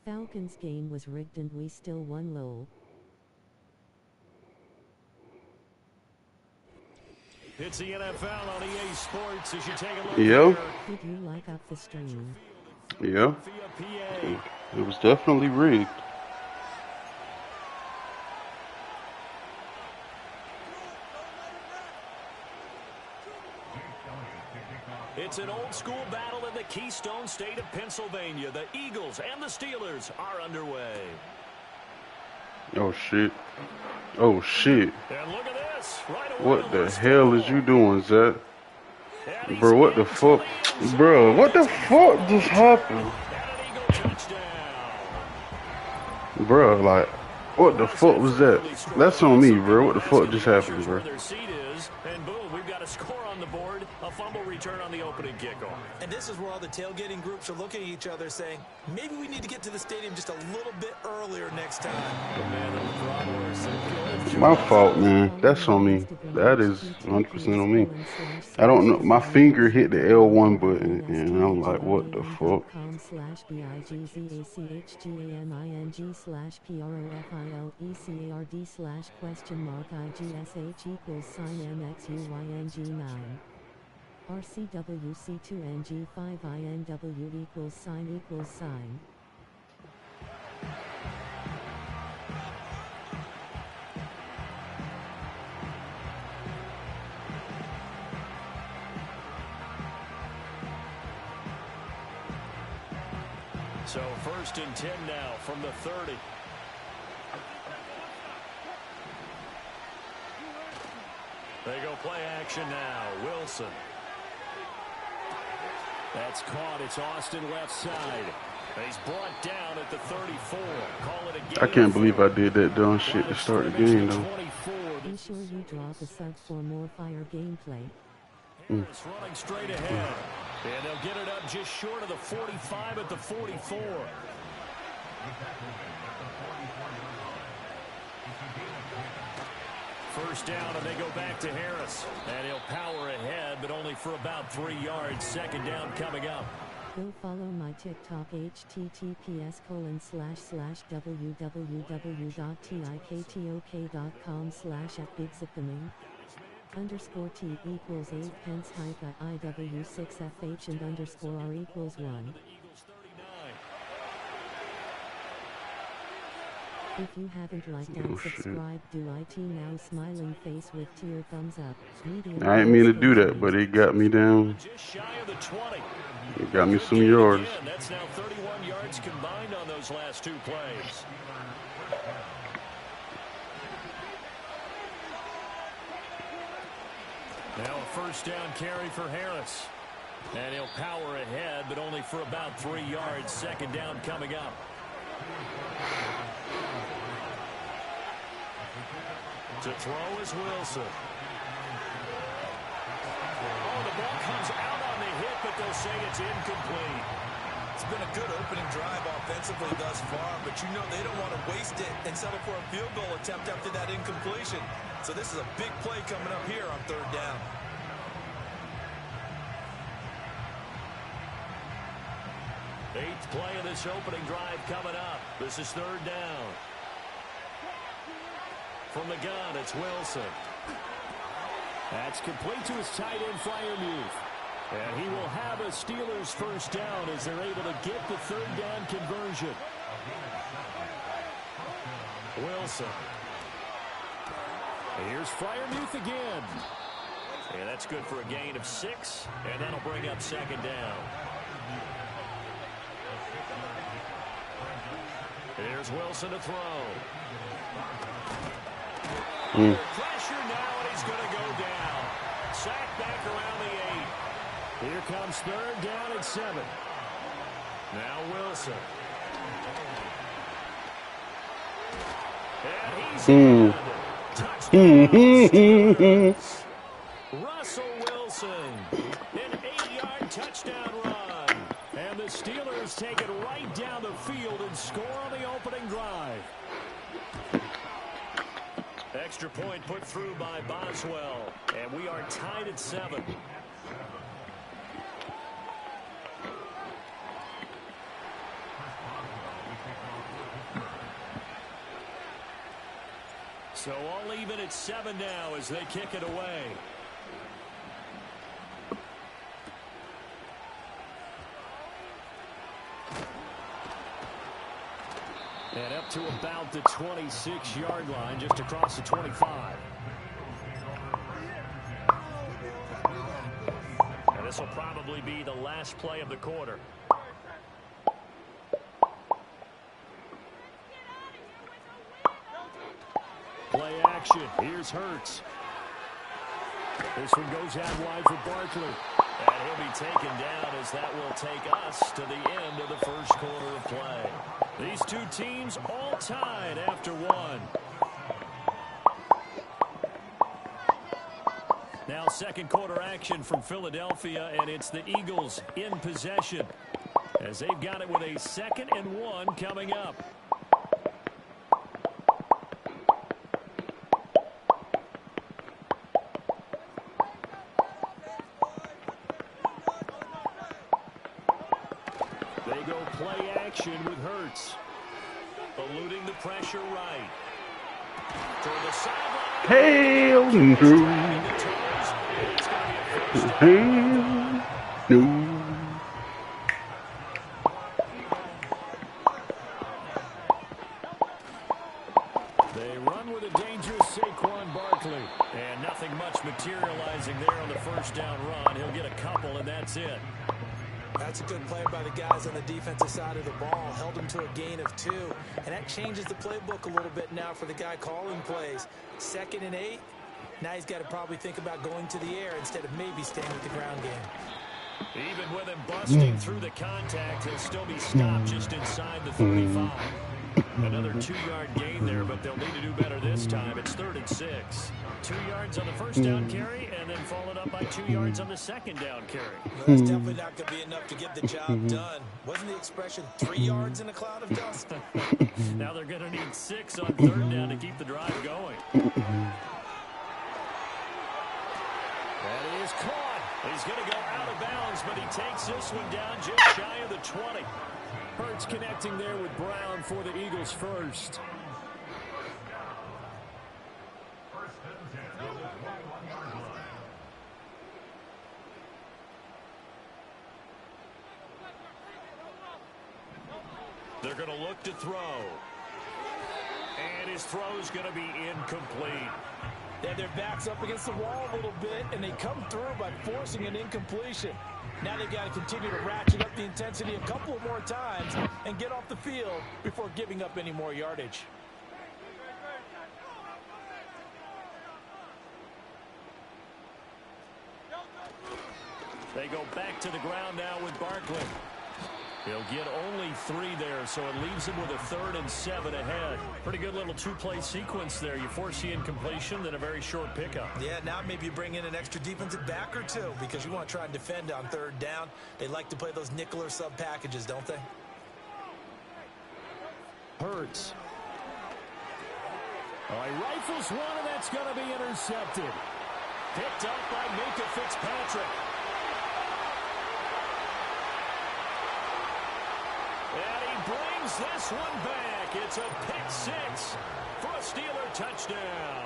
Falcons game was rigged and we still won lol. It's the NFL on EA Sports as you take a look. Yeah. Did you like up the stream? Yeah. It was definitely rigged. It's an old school battle in the Keystone State of Pennsylvania. The Eagles and the Steelers are underway. Oh shit. Oh shit. And look at this. Right away, what the hell is you doing, Zach? Bro, what the fuck? Bro, what the fuck just happened? Bro, like, what the fuck was that? That's on me, bro. What the fuck just happened, bro? And boom, we've got a score on the board. A fumble return on the opening kickoff. And this is where all the tailgating groups are looking at each other saying, maybe we need to get to the stadium just a little bit earlier next time. My fault, man. That's on me. That is 100% on me. I don't know. My finger hit the L1 button, and I'm like, what the fuck? RCWC2NG5INW equals sign. So 1st and 10 now from the 30. They go play action now. Wilson. That's caught. It's Austin left side. He's brought down at the 34. Call it a game. I can't believe I did that dumb shit to start the game, though. Be sure you drop a sub for more fire gameplay. It's running straight ahead. And they'll get it up just short of the 45 at the 44. First down, and they go back to Harris. And he'll power ahead, but only for about 3 yards. Second down coming up. Go follow my TikTok https://www.tiktok.com/@bigzipgaming _T equals 8 pence hike IW6FH and _R equals 1. If you haven't liked and subscribed, do it now. Smiling face with tear thumbs up. Medium I didn't mean to do that, but it got me down. Just shy of the 20. It got me some yards. That's now 31 yards combined on those last 2 plays. Now a first down carry for Harris. And he'll power ahead, but only for about 3 yards. Second down coming up. To throw is Wilson. Oh, the ball comes out on the hit, but they'll say it's incomplete. It's been a good opening drive offensively thus far, but you know they don't want to waste it and settle for a field goal attempt after that incompletion. So this is a big play coming up here on third down. Eighth play of this opening drive coming up. This is third down. From the gun, it's Wilson. That's complete to his tight end, Freiermuth. And he will have a Steelers first down as they're able to get the third down conversion. Wilson. Here's Freiermuth again. And that's good for a gain of 6. And that'll bring up second down. Here's Wilson to throw. Pressure now, and he's going to go down. Sack back around the 8. Here comes third down and 7. Now Wilson. And he's in. Touchdown. Russell Wilson. An 8-yard touchdown run. And the Steelers take it right down the field and score on the opening drive. Extra point put through by Boswell. And we are tied at 7. So all even at 7 now as they kick it away. And up to about the 26-yard line, just across the 25. And this will probably be the last play of the quarter. Play action. Here's Hurts. This one goes out wide for Barkley. And he'll be taken down as that will take us to the end of the first quarter of play. These two teams all tied after 1. Now second quarter action from Philadelphia, and it's the Eagles in possession as they've got it with a 2nd and 1 coming up. They go play action with Hurts. Eluding the pressure right. Toward the sideline. Hell no. Hell no. They run with a dangerous Saquon Barkley. And nothing much materializing there on the first down run. He'll get a couple, and that's it. That's a good play by the guys on the defensive side of the ball. Held him to a gain of 2. And that changes the playbook a little bit now for the guy calling plays. 2nd and 8. Now he's got to probably think about going to the air instead of maybe staying with the ground game. Even with him busting through the contact, he'll still be stopped just inside the 35. Another 2-yard gain there, but they'll need to do better this time. It's 3rd and 6. 2 yards on the first down carry, and then followed up by 2 yards on the second down carry. Well, that's definitely not going to be enough to get the job done. Wasn't the expression 3 yards in a cloud of dust? Now they're going to need 6 on third down to keep the drive going. He's going to go out of bounds, but he takes this one down just shy of the 20. Hurts connecting there with Brown for the Eagles first. They're going to look to throw. And his throw's going to be incomplete. They have their backs up against the wall a little bit, and they come through by forcing an incompletion. Now they've got to continue to ratchet up the intensity a couple more times and get off the field before giving up any more yardage. They go back to the ground now with Barkley. He'll get only 3 there, so it leaves him with a 3rd and 7 ahead. Pretty good little 2-play sequence there. You force the incompletion, then a very short pickup. Yeah, now maybe you bring in an extra defensive back or 2 because you want to try and defend on 3rd down. They like to play those nickel or sub packages, don't they? Hurts. Oh, he rifles one, and that's going to be intercepted. Picked up by Minka Fitzpatrick. And he brings this one back. It's a pick 6 for a Steeler touchdown.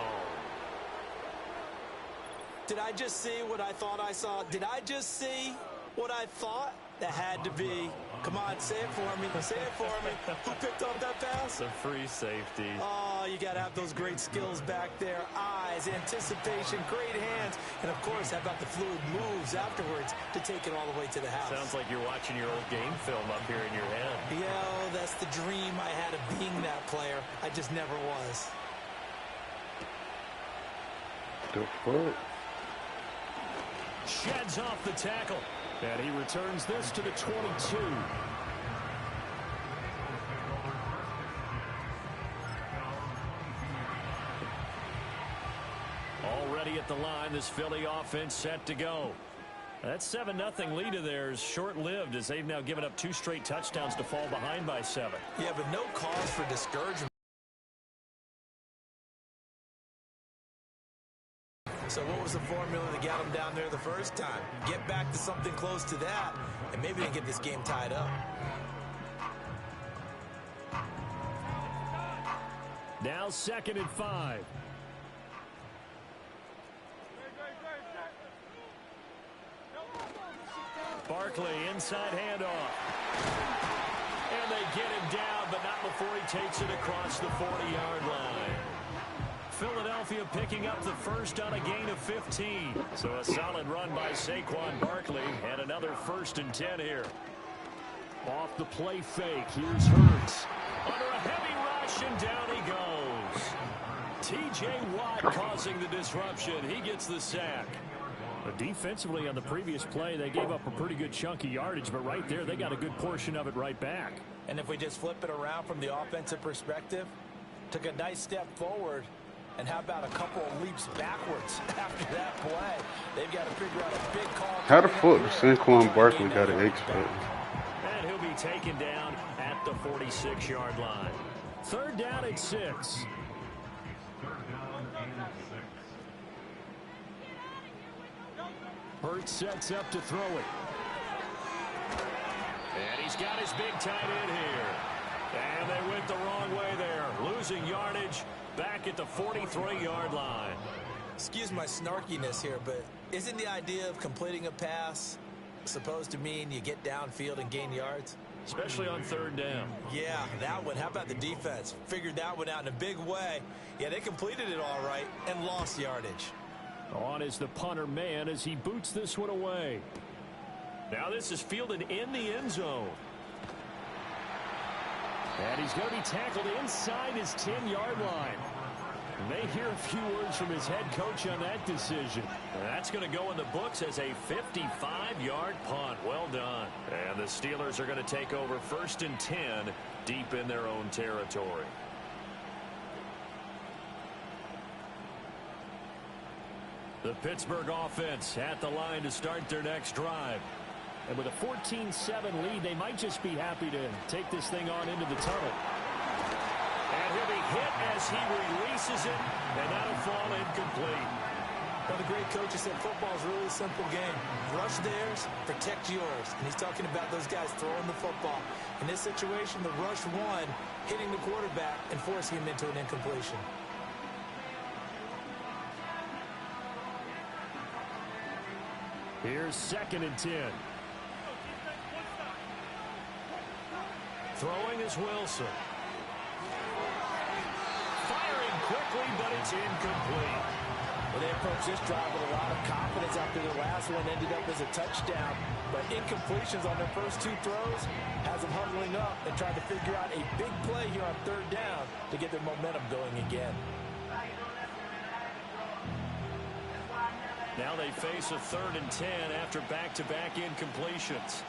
Did I just see what I thought I saw? Did I just see what I thought? That had to be. Come on, say it for me. Say it for me. Who picked up that pass? The free safety. Oh, you got to have those great skills back there. Eyes, anticipation, great hands. And, of course, how about the fluid moves afterwards to take it all the way to the house? Sounds like you're watching your old game film up here in your head. Yeah, oh, that's the dream I had of being that player. I just never was. The fuck? Sheds off the tackle. And he returns this to the 22. Already at the line, this Philly offense set to go. That 7-0 lead of theirs short-lived as they've now given up 2 straight touchdowns to fall behind by 7. Yeah, but no cause for discouragement. So what was the formula that got them down there the first time? Get back to something close to that, and maybe they can get this game tied up. Now 2nd and 5. Barkley inside handoff. And they get him down, but not before he takes it across the 40-yard line. Philadelphia picking up the first on a gain of 15. So a solid run by Saquon Barkley and another 1st and 10 here. Off the play fake. Here's Hurts. Under a heavy rush, and down he goes. T.J. Watt causing the disruption. He gets the sack. Defensively on the previous play, they gave up a pretty good chunk of yardage, but right there, they got a good portion of it right back. And if we just flip it around from the offensive perspective, took a nice step forward, and how about a couple of leaps backwards after that play? They've got to figure out a big call. How the fuck does Saquon Barkley got an X factor? And he'll be taken down at the 46-yard line. 3rd down at 6. Hurts sets up to throw it. And he's got his big tight end here. And they went the wrong way there. Losing yardage back at the 43-yard line. Excuse my snarkiness here, but isn't the idea of completing a pass supposed to mean you get downfield and gain yards? Especially on 3rd down. Yeah, that one. How about the defense? Figured that one out in a big way. Yeah, they completed it all right and lost yardage. On is the punter man as he boots this one away. Now this is fielded in the end zone. And he's going to be tackled inside his 10-yard line. And they hear a few words from his head coach on that decision. And that's going to go in the books as a 55-yard punt. Well done. And the Steelers are going to take over 1st and 10 deep in their own territory. The Pittsburgh offense at the line to start their next drive. And with a 14-7 lead, they might just be happy to take this thing on into the tunnel. And he'll be hit as he releases it, and that'll fall incomplete. Well, the great coach has said football is really a simple game. Rush theirs, protect yours. And he's talking about those guys throwing the football. In this situation, the rush one, hitting the quarterback and forcing him into an incompletion. Here's 2nd and 10. Throwing is Wilson. Firing quickly, but it's incomplete. Well, they approached this drive with a lot of confidence after the last one ended up as a touchdown. But incompletions on their first 2 throws has them huddling up and trying to figure out a big play here on 3rd down to get their momentum going again. Now they face a 3rd and 10 after back-to-back incompletions.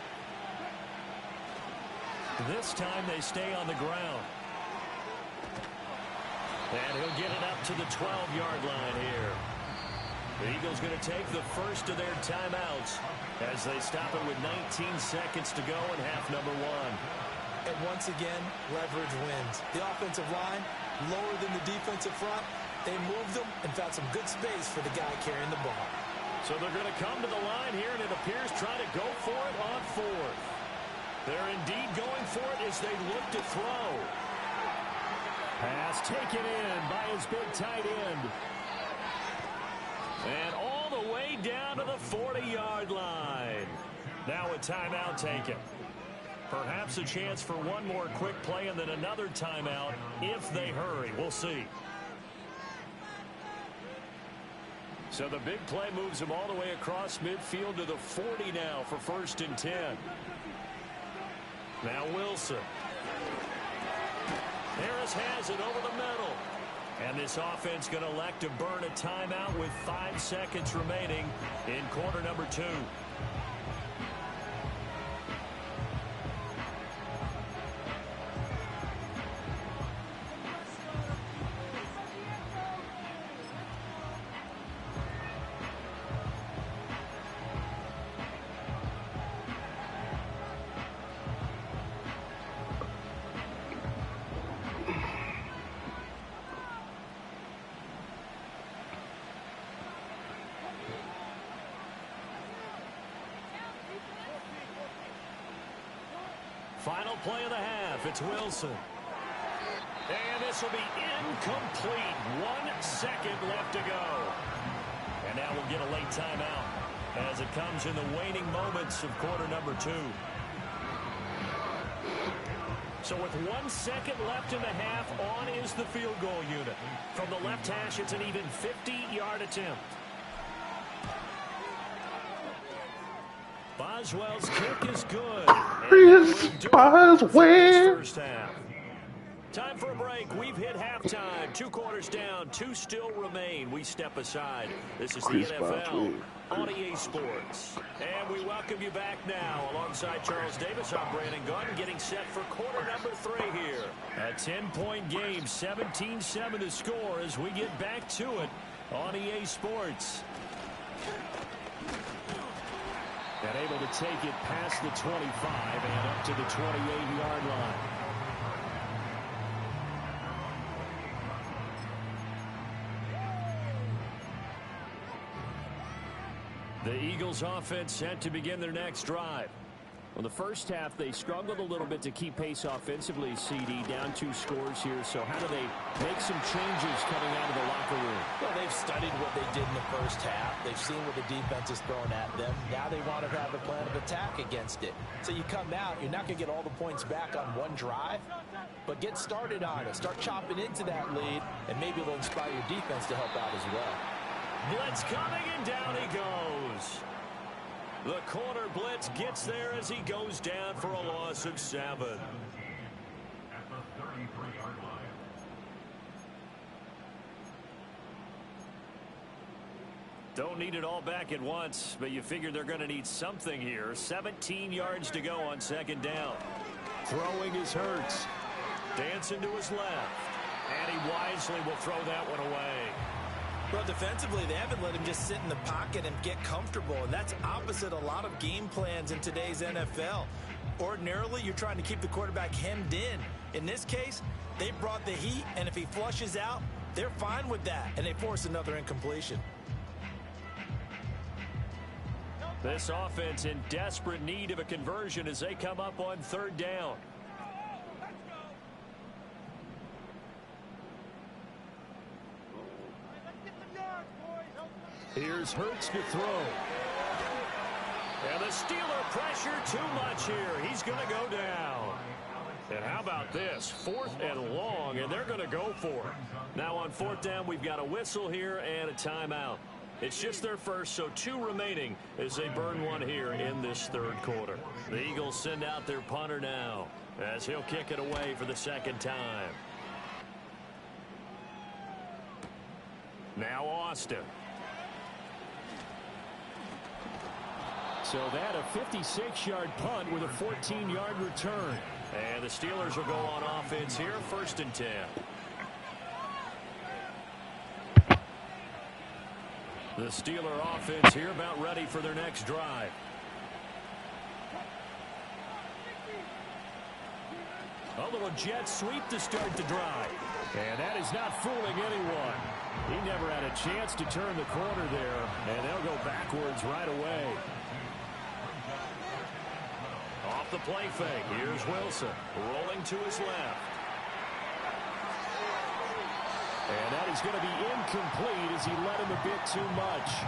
This time they stay on the ground. And he'll get it up to the 12-yard line here. The Eagles going to take the first of their timeouts as they stop it with 19 seconds to go in half number 1. And once again, leverage wins. The offensive line, lower than the defensive front. They moved them and found some good space for the guy carrying the ball. So they're going to come to the line here, and it appears trying to go for it on 4th. They're indeed going for it as they look to throw. Pass taken in by his big tight end. And all the way down to the 40-yard line. Now a timeout taken. Perhaps a chance for one more quick play and then another timeout if they hurry. We'll see. So the big play moves him all the way across midfield to the 40 now for 1st and 10. Now Wilson. Harris has it over the middle. And this offense going to elect to burn a timeout with 5 seconds remaining in quarter number 2. Final play of the half. It's Wilson. And this will be incomplete. 1 second left to go. And now we'll get a late timeout as it comes in the waning moments of quarter number 2. So with 1 second left in the half, on is the field goal unit. From the left hash, it's an even 50-yard attempt. Boswell's kick is good. Boswell. Time for a break. We've hit halftime. 2 quarters down. 2 still remain. We step aside. This is the NFL on EA Sports. And we welcome you back now. Alongside Charles Davis, I'm Brandon Gunn, getting set for quarter number 3 here. A 10-point game, 17-7 to score as we get back to it on EA Sports. And able to take it past the 25 and up to the 28-yard line. The Eagles offense set to begin their next drive. Well, the first half, they struggled a little bit to keep pace offensively, CD, down 2 scores here. So how do they make some changes coming out of the locker room? Well, they've studied what they did in the first half. They've seen what the defense is throwing at them. Now they want to have a plan of attack against it. So you come out, you're not going to get all the points back on one drive, but get started on it. Start chopping into that lead, and maybe it'll inspire your defense to help out as well. Blitz coming, and down he goes. The corner blitz gets there as he goes down for a loss of 7. Don't need it all back at once, but you figure they're going to need something here. 17 yards to go on 2nd down. Throwing is Hurts. Dancing to his left. And he wisely will throw that one away. Well, defensively, they haven't let him just sit in the pocket and get comfortable, and that's opposite a lot of game plans in today's NFL. Ordinarily, you're trying to keep the quarterback hemmed in. In this case, they brought the heat, and if he flushes out, they're fine with that, and they force another incompletion. This offense in desperate need of a conversion as they come up on 3rd down. Here's Hurts to throw. And the Steeler pressure too much here. He's going to go down. And how about this? 4th and long, and they're going to go for it. Now on 4th down, we've got a whistle here and a timeout. It's just their first, so 2 remaining as they burn one here in this 3rd quarter. The Eagles send out their punter now as he'll kick it away for the 2nd time. Now Austin. So that a 56-yard punt with a 14-yard return. And the Steelers will go on offense here, 1st and 10. The Steeler offense here about ready for their next drive. A little jet sweep to start the drive. And that is not fooling anyone. He never had a chance to turn the corner there, and they'll go backwards right away. Off the play fake, here's Wilson, rolling to his left. And that is going to be incomplete as he led him a bit too much.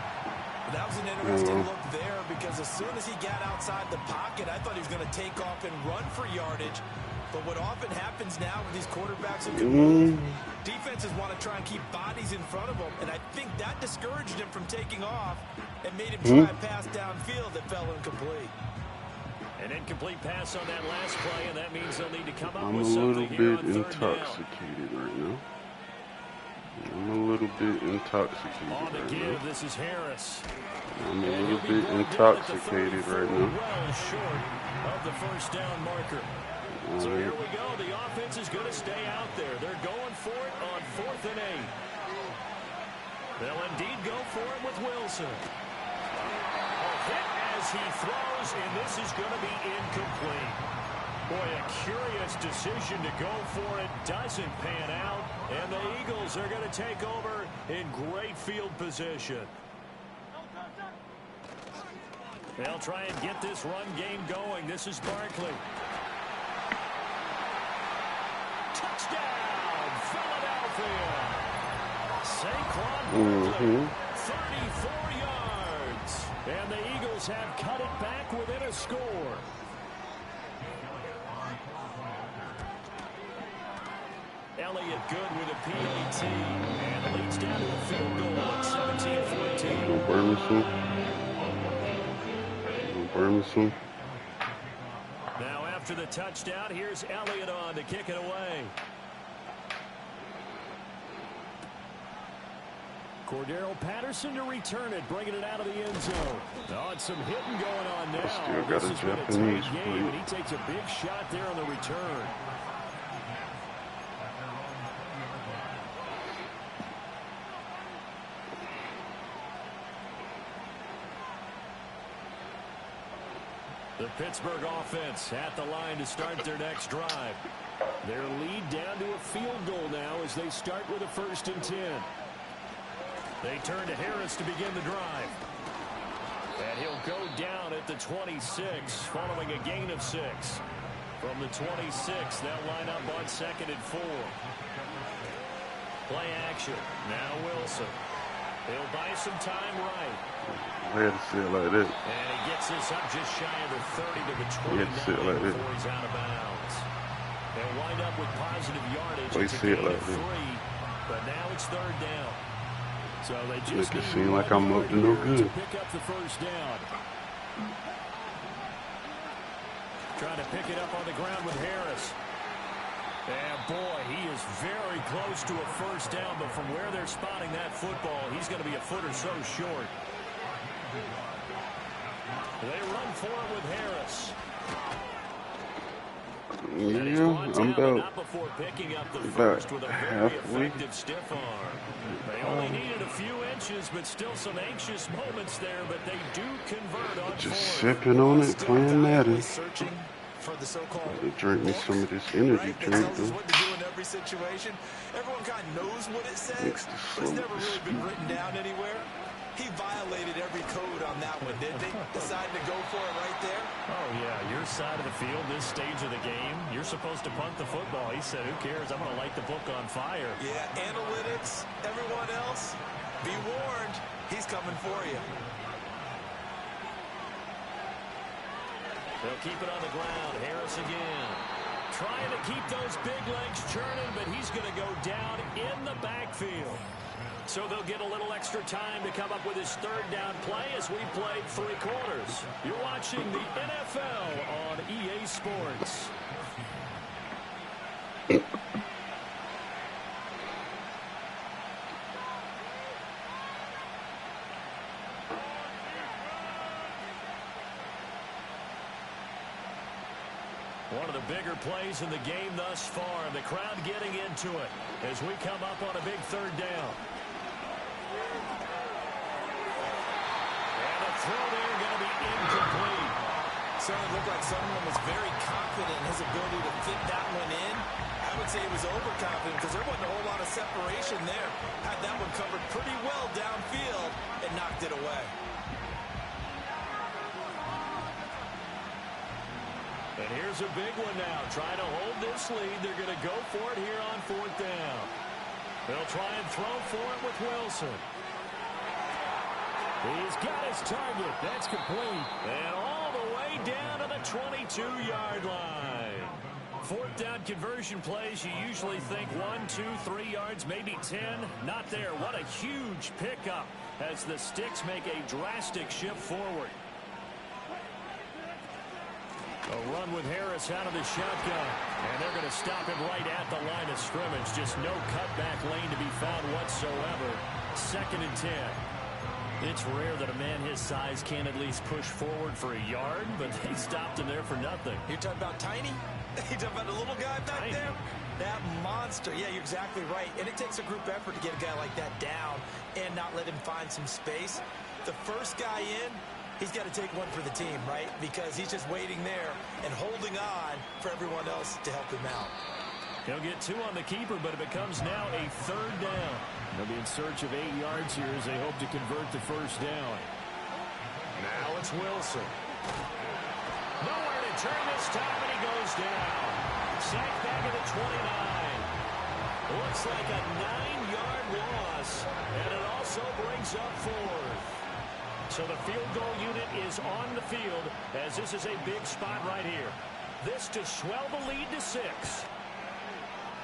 That was an interesting look there because as soon as he got outside the pocket, I thought he was going to take off and run for yardage. But what often happens now with these quarterbacks and defenses want to try and keep bodies in front of them, and I think that discouraged him from taking off and made him try a pass downfield that fell incomplete. An incomplete pass on that last play, and that means they'll need to come up I'm with a something here on 3rd down. intoxicated right now. I'm a little bit intoxicated On the right give, now. this is Harris. I'm a little bit intoxicated right now. Well short of the 1st down marker. So here we go. The offense is going to stay out there. They're going for it on 4th and 8. They'll indeed go for it with Wilson. A hit as he throws, and this is going to be incomplete. Boy, a curious decision to go for it. Doesn't pan out, and the Eagles are going to take over in great field position. They'll try and get this run game going. This is Barkley. Touchdown, Philadelphia. Saquon Barkley, 34 yards. And the Eagles have cut it back within a score. Elliott good with a PAT. And leads down to a field goal at 17-14. Burmison. Now after the touchdown, here's Elliott on to kick it away. Cordero Patterson to return it, bringing it out of the end zone. Oh, some hitting going on now. Still got This a has been a Japanese tight game, and he takes a big shot there on the return. The Pittsburgh offense at the line to start their next drive. Their lead down to a field goal now as they start with a 1st and 10. They turn to Harris to begin the drive. And he'll go down at the 26, following a gain of 6. From the 26, they'll line up on 2nd and 4. Play action. Now Wilson. He'll buy some time right. I had to say it like that. And he gets this up just shy of the 30 to the 29 before he's out of bounds. They'll wind up with positive yardage. It's a gain of 3, but now it's 3rd down. So they just make it seem like I'm up to no good. Pick up the 1st down. Trying to pick it up on the ground with Harris. And boy, he is very close to a 1st down, but from where they're spotting that football, he's going to be a foot or so short. They run for it with Harris. Yeah, I'm about halfway. Stiff arm. They only needed a few inches, but still some anxious moments there, but they do convert on just sipping on it, playing Madden. For the so-called drink me some of this energy drink. What to do in every situation. Everyone kind of knows what it says, but it's never really been written down anywhere. He violated every code on that one, didn't he? Decided to go for it right there. Oh, yeah, your side of the field, this stage of the game, you're supposed to punt the football. He said, who cares? I'm going to light the book on fire. Yeah, analytics, everyone else, be warned. He's coming for you. They'll keep it on the ground. Harris again. Trying to keep those big legs churning, but he's going to go down in the backfield. So they'll get a little extra time to come up with his third down play as we played 3 quarters. You're watching the NFL on EA Sports. One of the bigger plays in the game thus far, and the crowd getting into it as we come up on a big third down. And the throw there going to be incomplete. Certainly looked like someone was very confident in his ability to fit that one in. I would say he was overconfident because there wasn't a whole lot of separation there. Had that one covered pretty well downfield and knocked it away. And here's a big one now. Trying to hold this lead. They're going to go for it here on 4th down. They'll try and throw for it with Wilson. He's got his target. That's complete. And all the way down to the 22-yard line. 4th down conversion plays, you usually think 1, 2, 3 yards, maybe 10. Not there. What a huge pickup as the Sticks make a drastic shift forward. A run with Harris out of the shotgun. And they're going to stop him right at the line of scrimmage. Just no cutback lane to be found whatsoever. 2nd and 10. It's rare that a man his size can at least push forward for a yard, but they stopped him there for nothing. You're talking about Tiny? You're talking about the little guy back Tiny. there? That monster. Yeah, you're exactly right. And it takes a group effort to get a guy like that down and not let him find some space. The first guy in, he's got to take one for the team, right? Because he's just waiting there and holding on for everyone else to help him out. He'll get 2 on the keeper, but it becomes now a 3rd down. They'll be in search of 8 yards here as they hope to convert the first down. Now it's Wilson. Nowhere to turn this time, and he goes down. Sacked back at the 29. Looks like a 9-yard loss, and it also brings up 4th. So the field goal unit is on the field as this is a big spot right here. This to swell the lead to 6.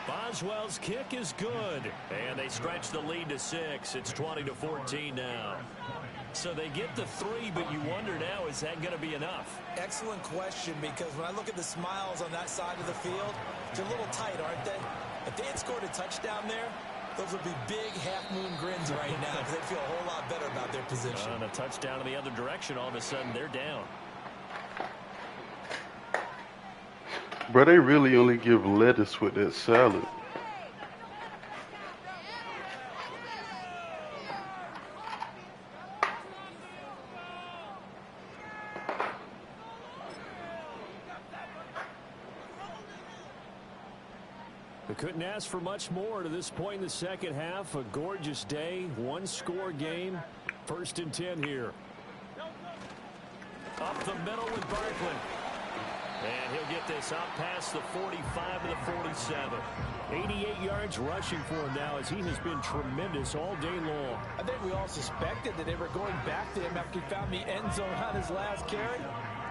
Boswell's kick is good, and they stretch the lead to 6. It's 20-14 now. So they get the 3, but you wonder now, is that going to be enough? Excellent question, because when I look at the smiles on that side of the field, they're a little tight, aren't they? If they had scored a touchdown there, those would be big half-moon grins right now because they'd feel a whole lot better about their position. And a touchdown in the other direction, all of a sudden they're down. Bro, they really only give lettuce with that salad. They couldn't ask for much more to this point in the second half. A gorgeous day, 1-score game. 1st and 10 here. Up the middle with Barkley. And he'll get this up past the 45 to the 47. 88 yards rushing for him now as he has been tremendous all day long. I think we all suspected that they were going back to him after he found the end zone on his last carry.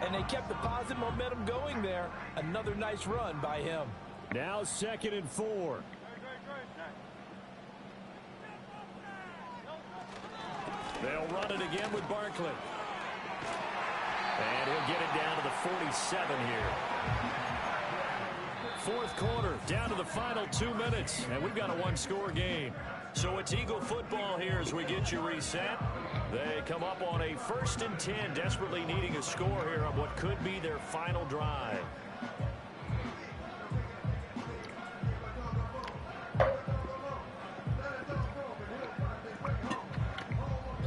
And they kept the positive momentum going there. Another nice run by him. Now 2nd and 4. They'll run it again with Barkley. And he'll get it down to the 47 here. 4th quarter, down to the final 2 minutes, and we've got a 1-score game. So it's Eagle football here as we get you reset. They come up on a 1st and 10, desperately needing a score here on what could be their final drive.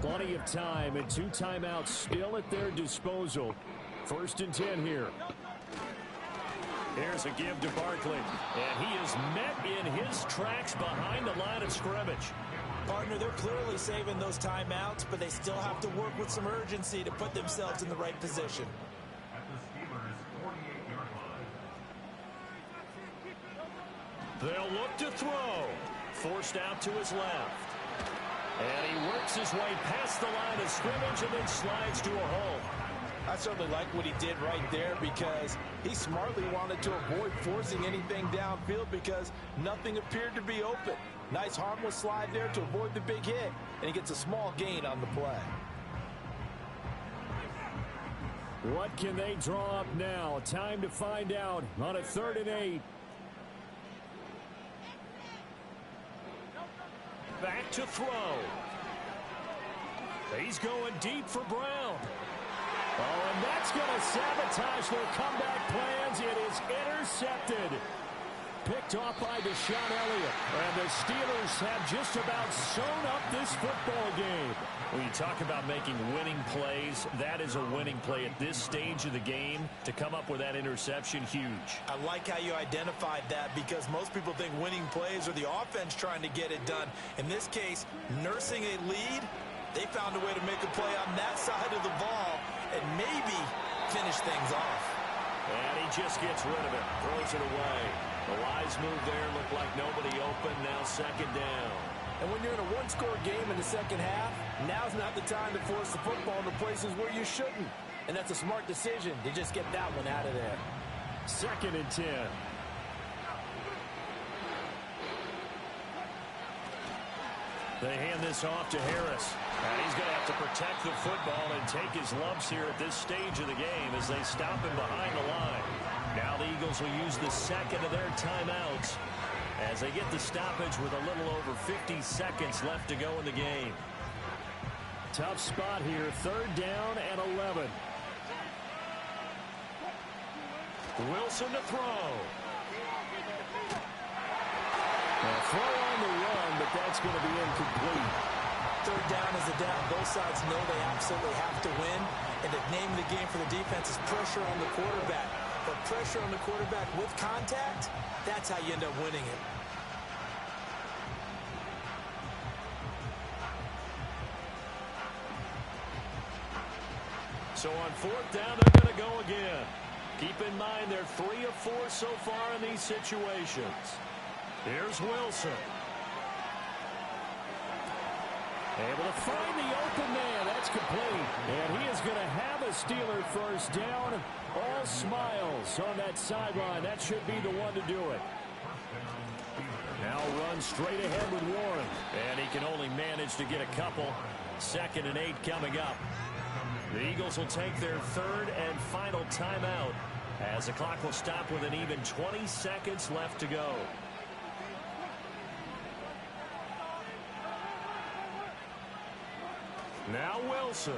Plenty of time and 2 timeouts still at their disposal. 1st and 10 here. Here's a give to Barkley. And he is met in his tracks behind the line of scrimmage. Partner, they're clearly saving those timeouts, but they still have to work with some urgency to put themselves in the right position. They'll look to throw. Forced out to his left. And he works his way past the line of scrimmage and then slides to a hole. I certainly like what he did right there because he smartly wanted to avoid forcing anything downfield because nothing appeared to be open. Nice harmless slide there to avoid the big hit, and he gets a small gain on the play. What can they draw up now? Time to find out on a 3rd and 8. Back to throw. He's going deep for Brown. Oh, and that's going to sabotage their comeback plans. It is intercepted. Picked off by Deshaun Elliott. And the Steelers have just about sewn up this football game. When you talk about making winning plays, that is a winning play at this stage of the game. To come up with that interception, huge. I like how you identified that because most people think winning plays are the offense trying to get it done. In this case, nursing a lead, they found a way to make a play on that side of the ball and maybe finish things off. And he just gets rid of it, throws it away. The wise move there, looked like nobody open, now 2nd down. And when you're in a one-score game in the second half, now's not the time to force the football into places where you shouldn't. And that's a smart decision to just get that one out of there. 2nd and 10. They hand this off to Harris. And he's going to have to protect the football and take his lumps here at this stage of the game as they stop him behind the line. Now the Eagles will use the 2nd of their timeouts as they get the stoppage with a little over 50 seconds left to go in the game. Tough spot here, 3rd down and 11. Wilson to throw. A throw on the run, but that's going to be incomplete. 3rd down is a down. Both sides know they absolutely have to win. And the name of the game for the defense is pressure on the quarterback. But pressure on the quarterback with contact, that's how you end up winning it. So on 4th down, they're going to go again. Keep in mind they're 3 of 4 so far in these situations. Here's Wilson. Able to find the open man. That's complete. And he is going to have a Steeler 1st down. All smiles on that sideline. That should be the one to do it. Now run straight ahead with Warren. And he can only manage to get a couple. 2nd and 8 coming up. The Eagles will take their 3rd and final timeout as the clock will stop with an even 20 seconds left to go. Now Wilson.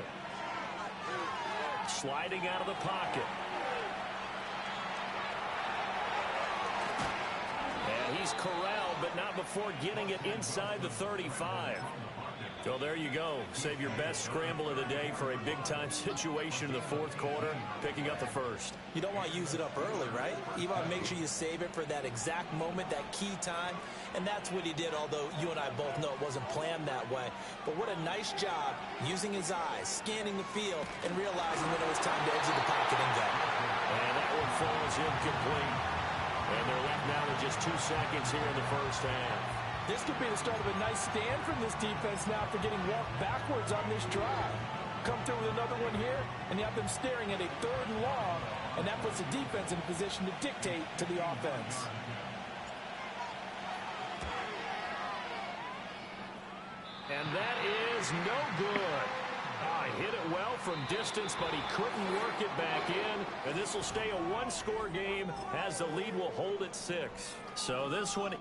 Sliding out of the pocket. And he's corralled, but not before getting it inside the 35. So there you go. Save your best scramble of the day for a big-time situation in the 4th quarter, picking up the 1st. You don't want to use it up early, right? You want to make sure you save it for that exact moment, that key time. And that's what he did, although you and I both know it wasn't planned that way. But what a nice job using his eyes, scanning the field, and realizing when it was time to exit the pocket and go. And that one falls incomplete. And they're left now with just 2 seconds here in the 1st half. This could be the start of a nice stand from this defense now for getting walked backwards on this drive. Come through with another one here, and you have them staring at a 3rd and long, and that puts the defense in a position to dictate to the offense. And that is no good. He hit it well from distance, but he couldn't work it back in. And this will stay a 1-score game as the lead will hold at 6. So this one...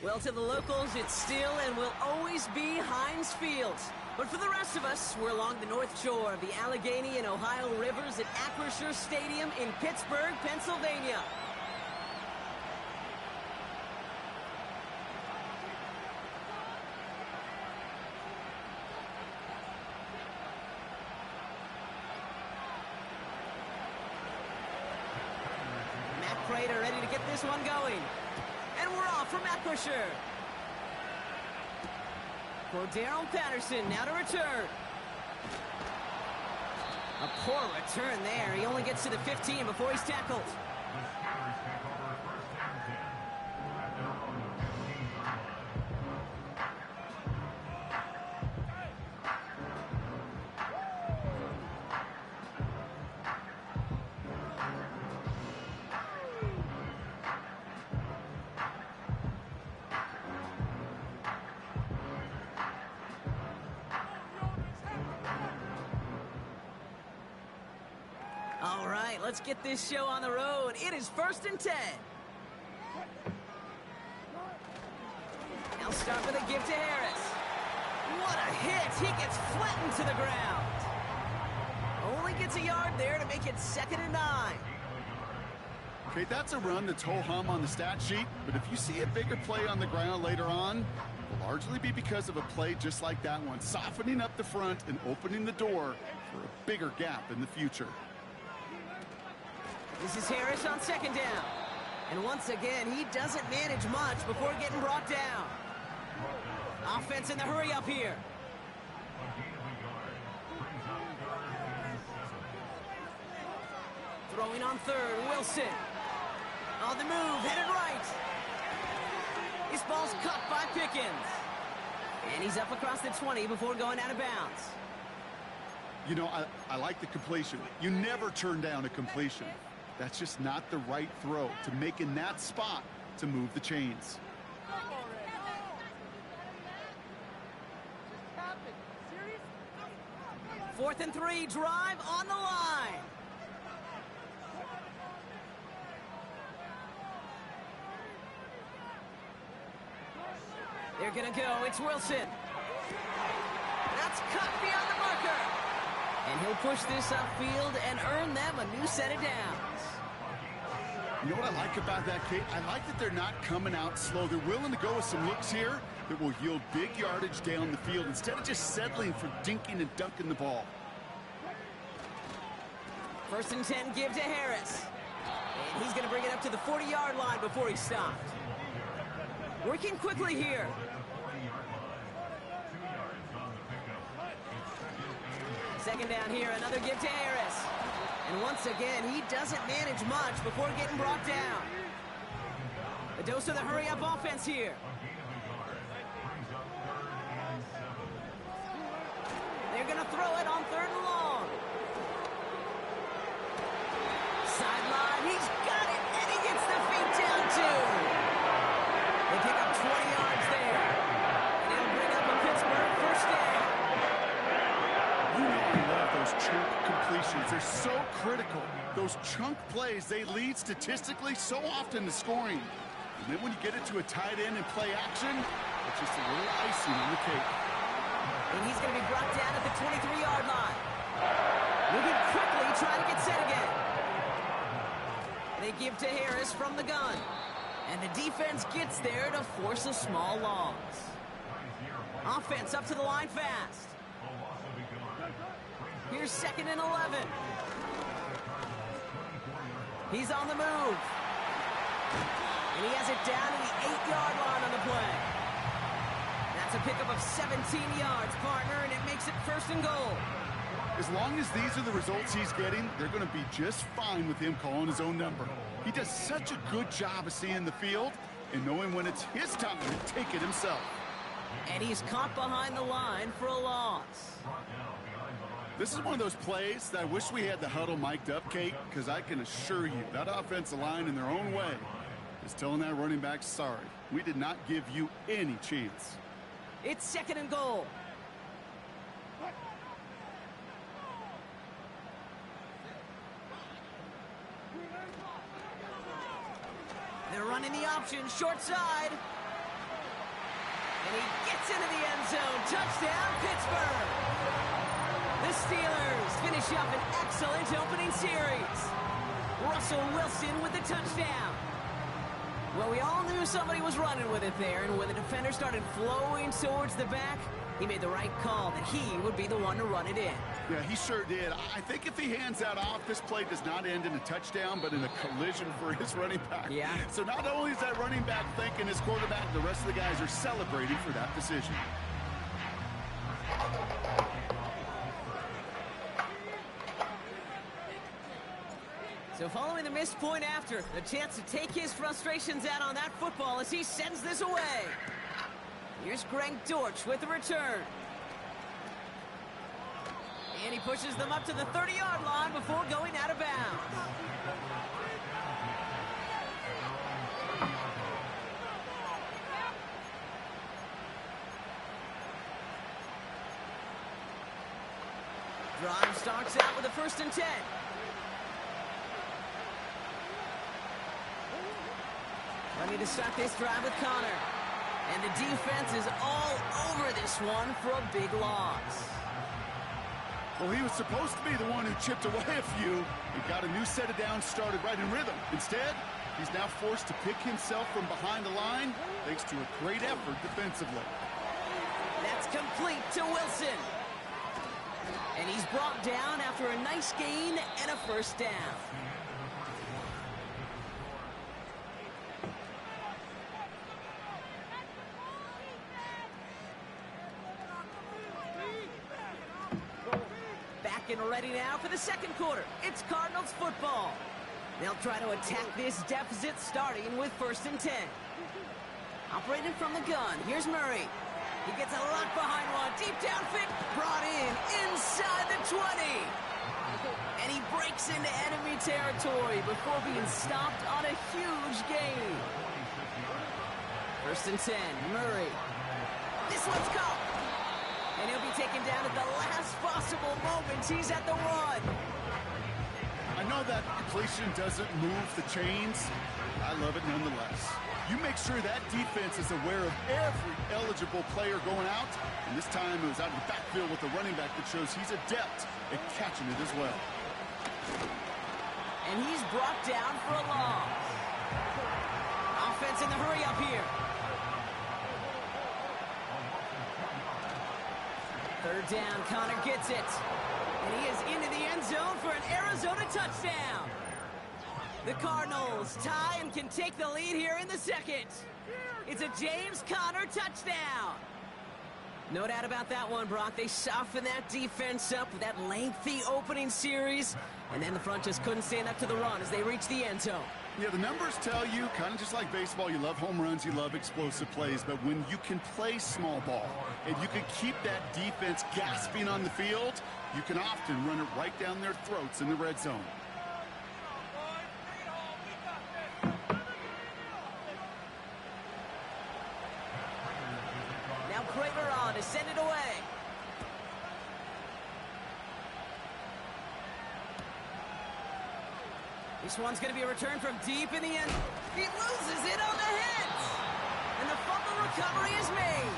Well, to the locals, it's still and will always be Heinz Field. But for the rest of us, we're along the north shore of the Allegheny and Ohio rivers at Acrisure Stadium in Pittsburgh, Pennsylvania. Matt Prater ready to get this one going. And we're off from Acrisure. Cordero Patterson now to return. A poor return there. He only gets to the 15 before he's tackled. All right, let's get this show on the road. It is 1st and 10. Now start with a give to Harris. What a hit. He gets flattened to the ground. Only gets a yard there to make it 2nd and 9. Okay, that's a run that's ho-hum on the stat sheet, but if you see a bigger play on the ground later on, it'll largely be because of a play just like that one, softening up the front and opening the door for a bigger gap in the future. This is Harris on 2nd down. And once again, he doesn't manage much before getting brought down. Offense in the hurry up here. Throwing on 3rd, Wilson. On the move, headed right. This ball's caught by Pickens. And he's up across the 20 before going out of bounds. You know, I like the completion. You never turn down a completion. That's just not the right throw to make in that spot to move the chains. 4th and 3, drive on the line. They're going to go. It's Wilson. That's cut beyond the marker. And he'll push this upfield and earn them a new set of downs. You know what I like about that, Kate? I like that they're not coming out slow. They're willing to go with some looks here that will yield big yardage down the field instead of just settling for dinking and dunking the ball. 1st and 10, give to Harris. And he's going to bring it up to the 40-yard line before he's stopped. Working quickly here. Second down here, another give to Harris. And once again, he doesn't manage much before getting brought down. A dose of the hurry-up offense here. They're going to throw it on 3rd and long. Sideline, he's got it, and he gets the feet down too. They pick up 20 yards there. And it'll bring up a Pittsburgh 1st down. You know I love those chunk completions. They're so critical. Those chunk plays, they lead statistically so often to scoring. And then when you get it to a tight end and play action, it's just a little icing on the cake. And he's going to be brought down at the 23-yard line. Moving quickly, trying to get set again. They give to Harris from the gun. And the defense gets there to force a small loss. Offense up to the line fast. Here's 2nd and 11. He's on the move. And he has it down to the 8-yard line on the play. That's a pickup of 17 yards, partner, and it makes it 1st and goal. As long as these are the results he's getting, they're going to be just fine with him calling his own number. He does such a good job of seeing the field and knowing when it's his time to take it himself. And he's caught behind the line for a loss. This is one of those plays that I wish we had the huddle mic'd up, Kate, because I can assure you that offensive line in their own way is telling that running back, sorry, we did not give you any chance. It's 2nd and goal. They're running the option, short side. And he gets into the end zone. Touchdown, Pittsburgh. The Steelers finish up an excellent opening series. Russell Wilson with the touchdown. Well, we all knew somebody was running with it there, and when the defender started flowing towards the back, he made the right call that he would be the one to run it in. Yeah, he sure did. I think if he hands that off, this play does not end in a touchdown, but in a collision for his running back. Yeah. So not only is that running back thinking his quarterback, the rest of the guys are celebrating for that decision. So following the missed point after, the chance to take his frustrations out on that football as he sends this away. Here's Greg Dortch with the return. And he pushes them up to the 30-yard line before going out of bounds. Drive starts out with a 1st and 10. Ready to start this drive with Connor. And the defense is all over this one for a big loss. Well, he was supposed to be the one who chipped away a few. He got a new set of downs started right in rhythm. Instead, he's now forced to pick himself from behind the line thanks to a great effort defensively. That's complete to Wilson. And he's brought down after a nice gain and a 1st down. And ready now for the 2nd quarter. It's Cardinals football. They'll try to attack this deficit starting with 1st and 10. Operating from the gun, here's Murray. He gets a lot behind one. Deep down fit, brought in inside the 20. And he breaks into enemy territory before being stopped on a huge gain. 1st and 10, Murray. This one's caught. And he'll be taken down at the last possible moment. He's at the 1. I know that completion doesn't move the chains. I love it nonetheless. You make sure that defense is aware of every eligible player going out. And this time it was out of the backfield with a running back that shows he's adept at catching it as well. And he's brought down for a loss. Offense in the hurry up here. 3rd down, Connor gets it. And he is into the end zone for an Arizona touchdown. The Cardinals tie and can take the lead here in the 2nd. It's a James Conner touchdown. No doubt about that one, Brock. They softened that defense up with that lengthy opening series. And then the front just couldn't stand up to the run as they reached the end zone. Yeah, the numbers tell you, kind of just like baseball, you love home runs, you love explosive plays, but when you can play small ball and you can keep that defense gasping on the field, you can often run it right down their throats in the red zone. Now Prater on to send it away. This one's going to be a return from deep in the end. He loses it on the hit. And the fumble recovery is made.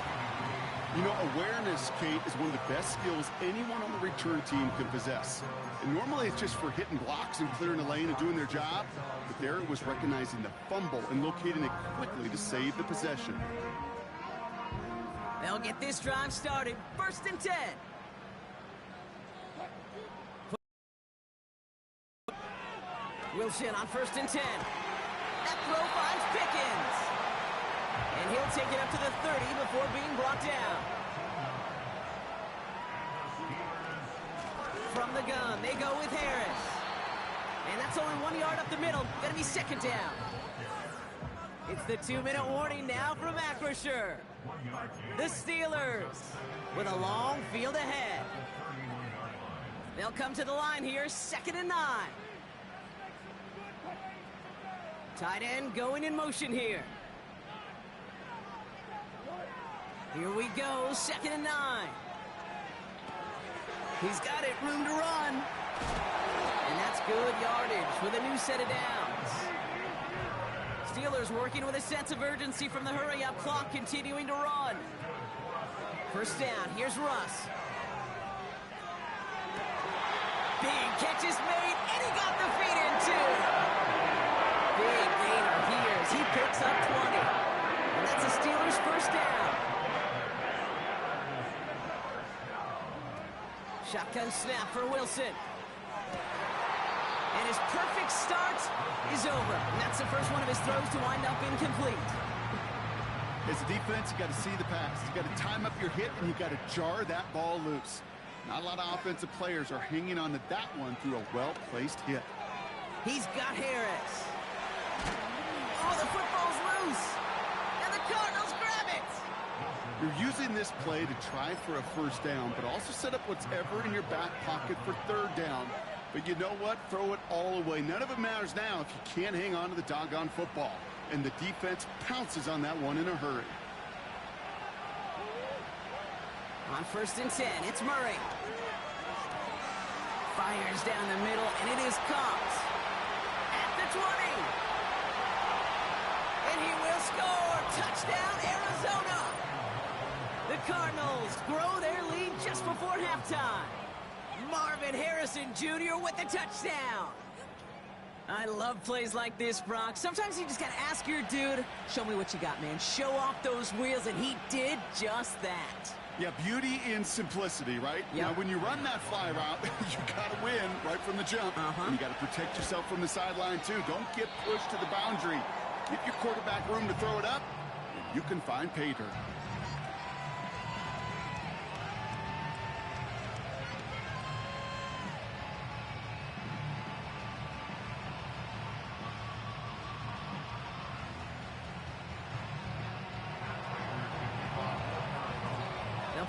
You know, awareness, Kate, is one of the best skills anyone on the return team can possess. And normally it's just for hitting blocks and clearing a lane and doing their job. But there it was recognizing the fumble and locating it quickly to save the possession. They'll get this drive started. 1st and 10. Wilson on 1st and 10. That throw finds Pickens. And he'll take it up to the 30 before being brought down. From the gun, they go with Harris. And that's only 1 yard up the middle. Gonna be 2nd down. It's the 2-minute warning now from Acrisure. The Steelers with a long field ahead. They'll come to the line here, 2nd and 9. Tight end going in motion here. Here we go, 2nd and 9. He's got it, room to run. And that's good yardage with a new set of downs. Steelers working with a sense of urgency from the hurry-up clock, continuing to run. First down, here's Russ. Big catch is made, and he got the feet in too. Big gainer here as he picks up 20. And that's a Steelers first down. Shotgun snap for Wilson. And his perfect start is over. And that's the first one of his throws to wind up incomplete. As a defense, you got to see the pass. You got to time up your hit, and you got to jar that ball loose. Not a lot of offensive players are hanging on to that one through a well-placed hit. He's got Harris. Oh, the football's loose. And the Cardinals grab it. You're using this play to try for a first down, but also set up whatever in your back pocket for third down. But you know what? Throw it all away. None of it matters now if you can't hang on to the doggone football. And the defense pounces on that one in a hurry. On 1st and 10, it's Murray. Fires down the middle, and it is caught. At the 20. And he will score. Touchdown, Arizona. The Cardinals grow their lead just before halftime. Marvin Harrison Jr. with the touchdown. I love plays like this, Brock. Sometimes you just got to ask your dude, show me what you got, man. Show off those wheels, and he did just that. Yeah, beauty in simplicity, right? Yep. Now, when you run that fly route, you got to win right from the jump. And you got to protect yourself from the sideline, too. Don't get pushed to the boundary. Give your quarterback room to throw it up, and you can find pay dirt.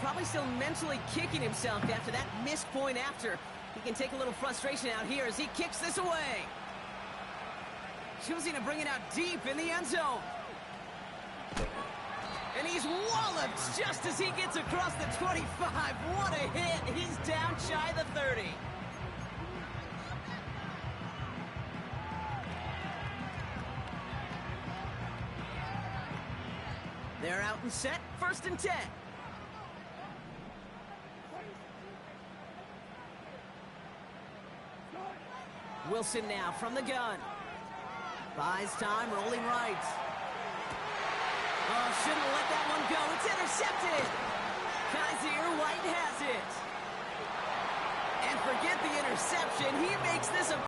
Probably still mentally kicking himself after that missed point after. He can take a little frustration out here as he kicks this away. Choosing to bring it out deep in the end zone. And he's walloped just as he gets across the 25. What a hit. He's down shy of the 30. They're out and set. 1st and 10. Wilson now from the gun. Buys time, rolling right. Oh, shouldn't have let that one go. It's intercepted. Kaiser White has it. And forget the interception. He makes this a